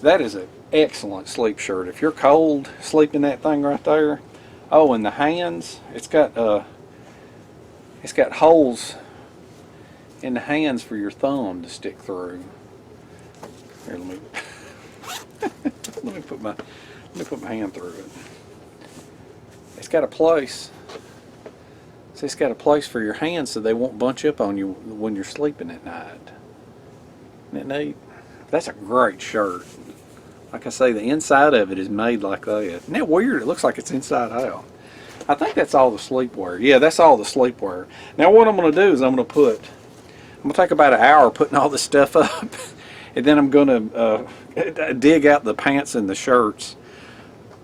That is an excellent sleep shirt. If you're cold, sleep in that thing right there. Oh, and the hands, it's got holes in the hands for your thumb to stick through. Here, let me Let me put my hand through it. It's got a place. See, it's got a place for your hands so they won't bunch up on you when you're sleeping at night. Isn't that neat? That's a great shirt. Like I say, the inside of it is made like that. Isn't that weird? It looks like it's inside out. I think that's all the sleepwear. Yeah, that's all the sleepwear. Now what I'm going to do is I'm going to take about an hour putting all this stuff up. And then I'm going to dig out the pants and the shirts,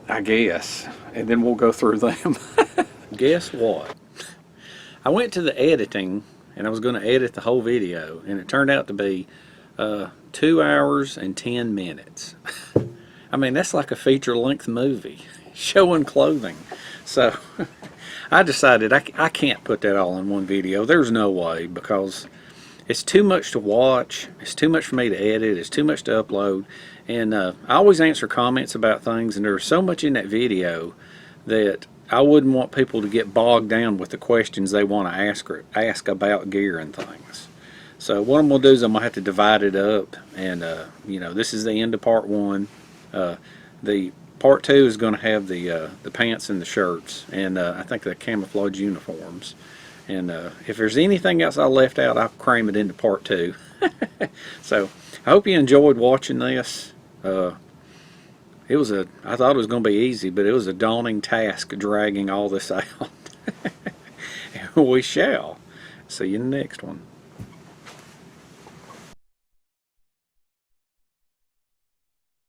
I guess. And then we'll go through them. Guess what? I went to the editing, and I was going to edit the whole video, and it turned out to be 2 hours and 10 minutes. I mean, that's like a feature-length movie showing clothing. So I decided I can't put that all in one video. There's no way, because it's too much to watch. It's too much for me to edit. It's too much to upload. And I always answer comments about things, and there's so much in that video that I wouldn't want people to get bogged down with the questions they want to ask about gear and things. So what I'm going to do is I'm going to have to divide it up, and you know, this is the end of part 1. The part 2 is going to have the pants and the shirts, and I think the camouflage uniforms. And if there's anything else I left out, I'll cram it into part 2. So I hope you enjoyed watching this. I thought it was going to be easy, but it was a daunting task dragging all this out. We shall. See you in the next one.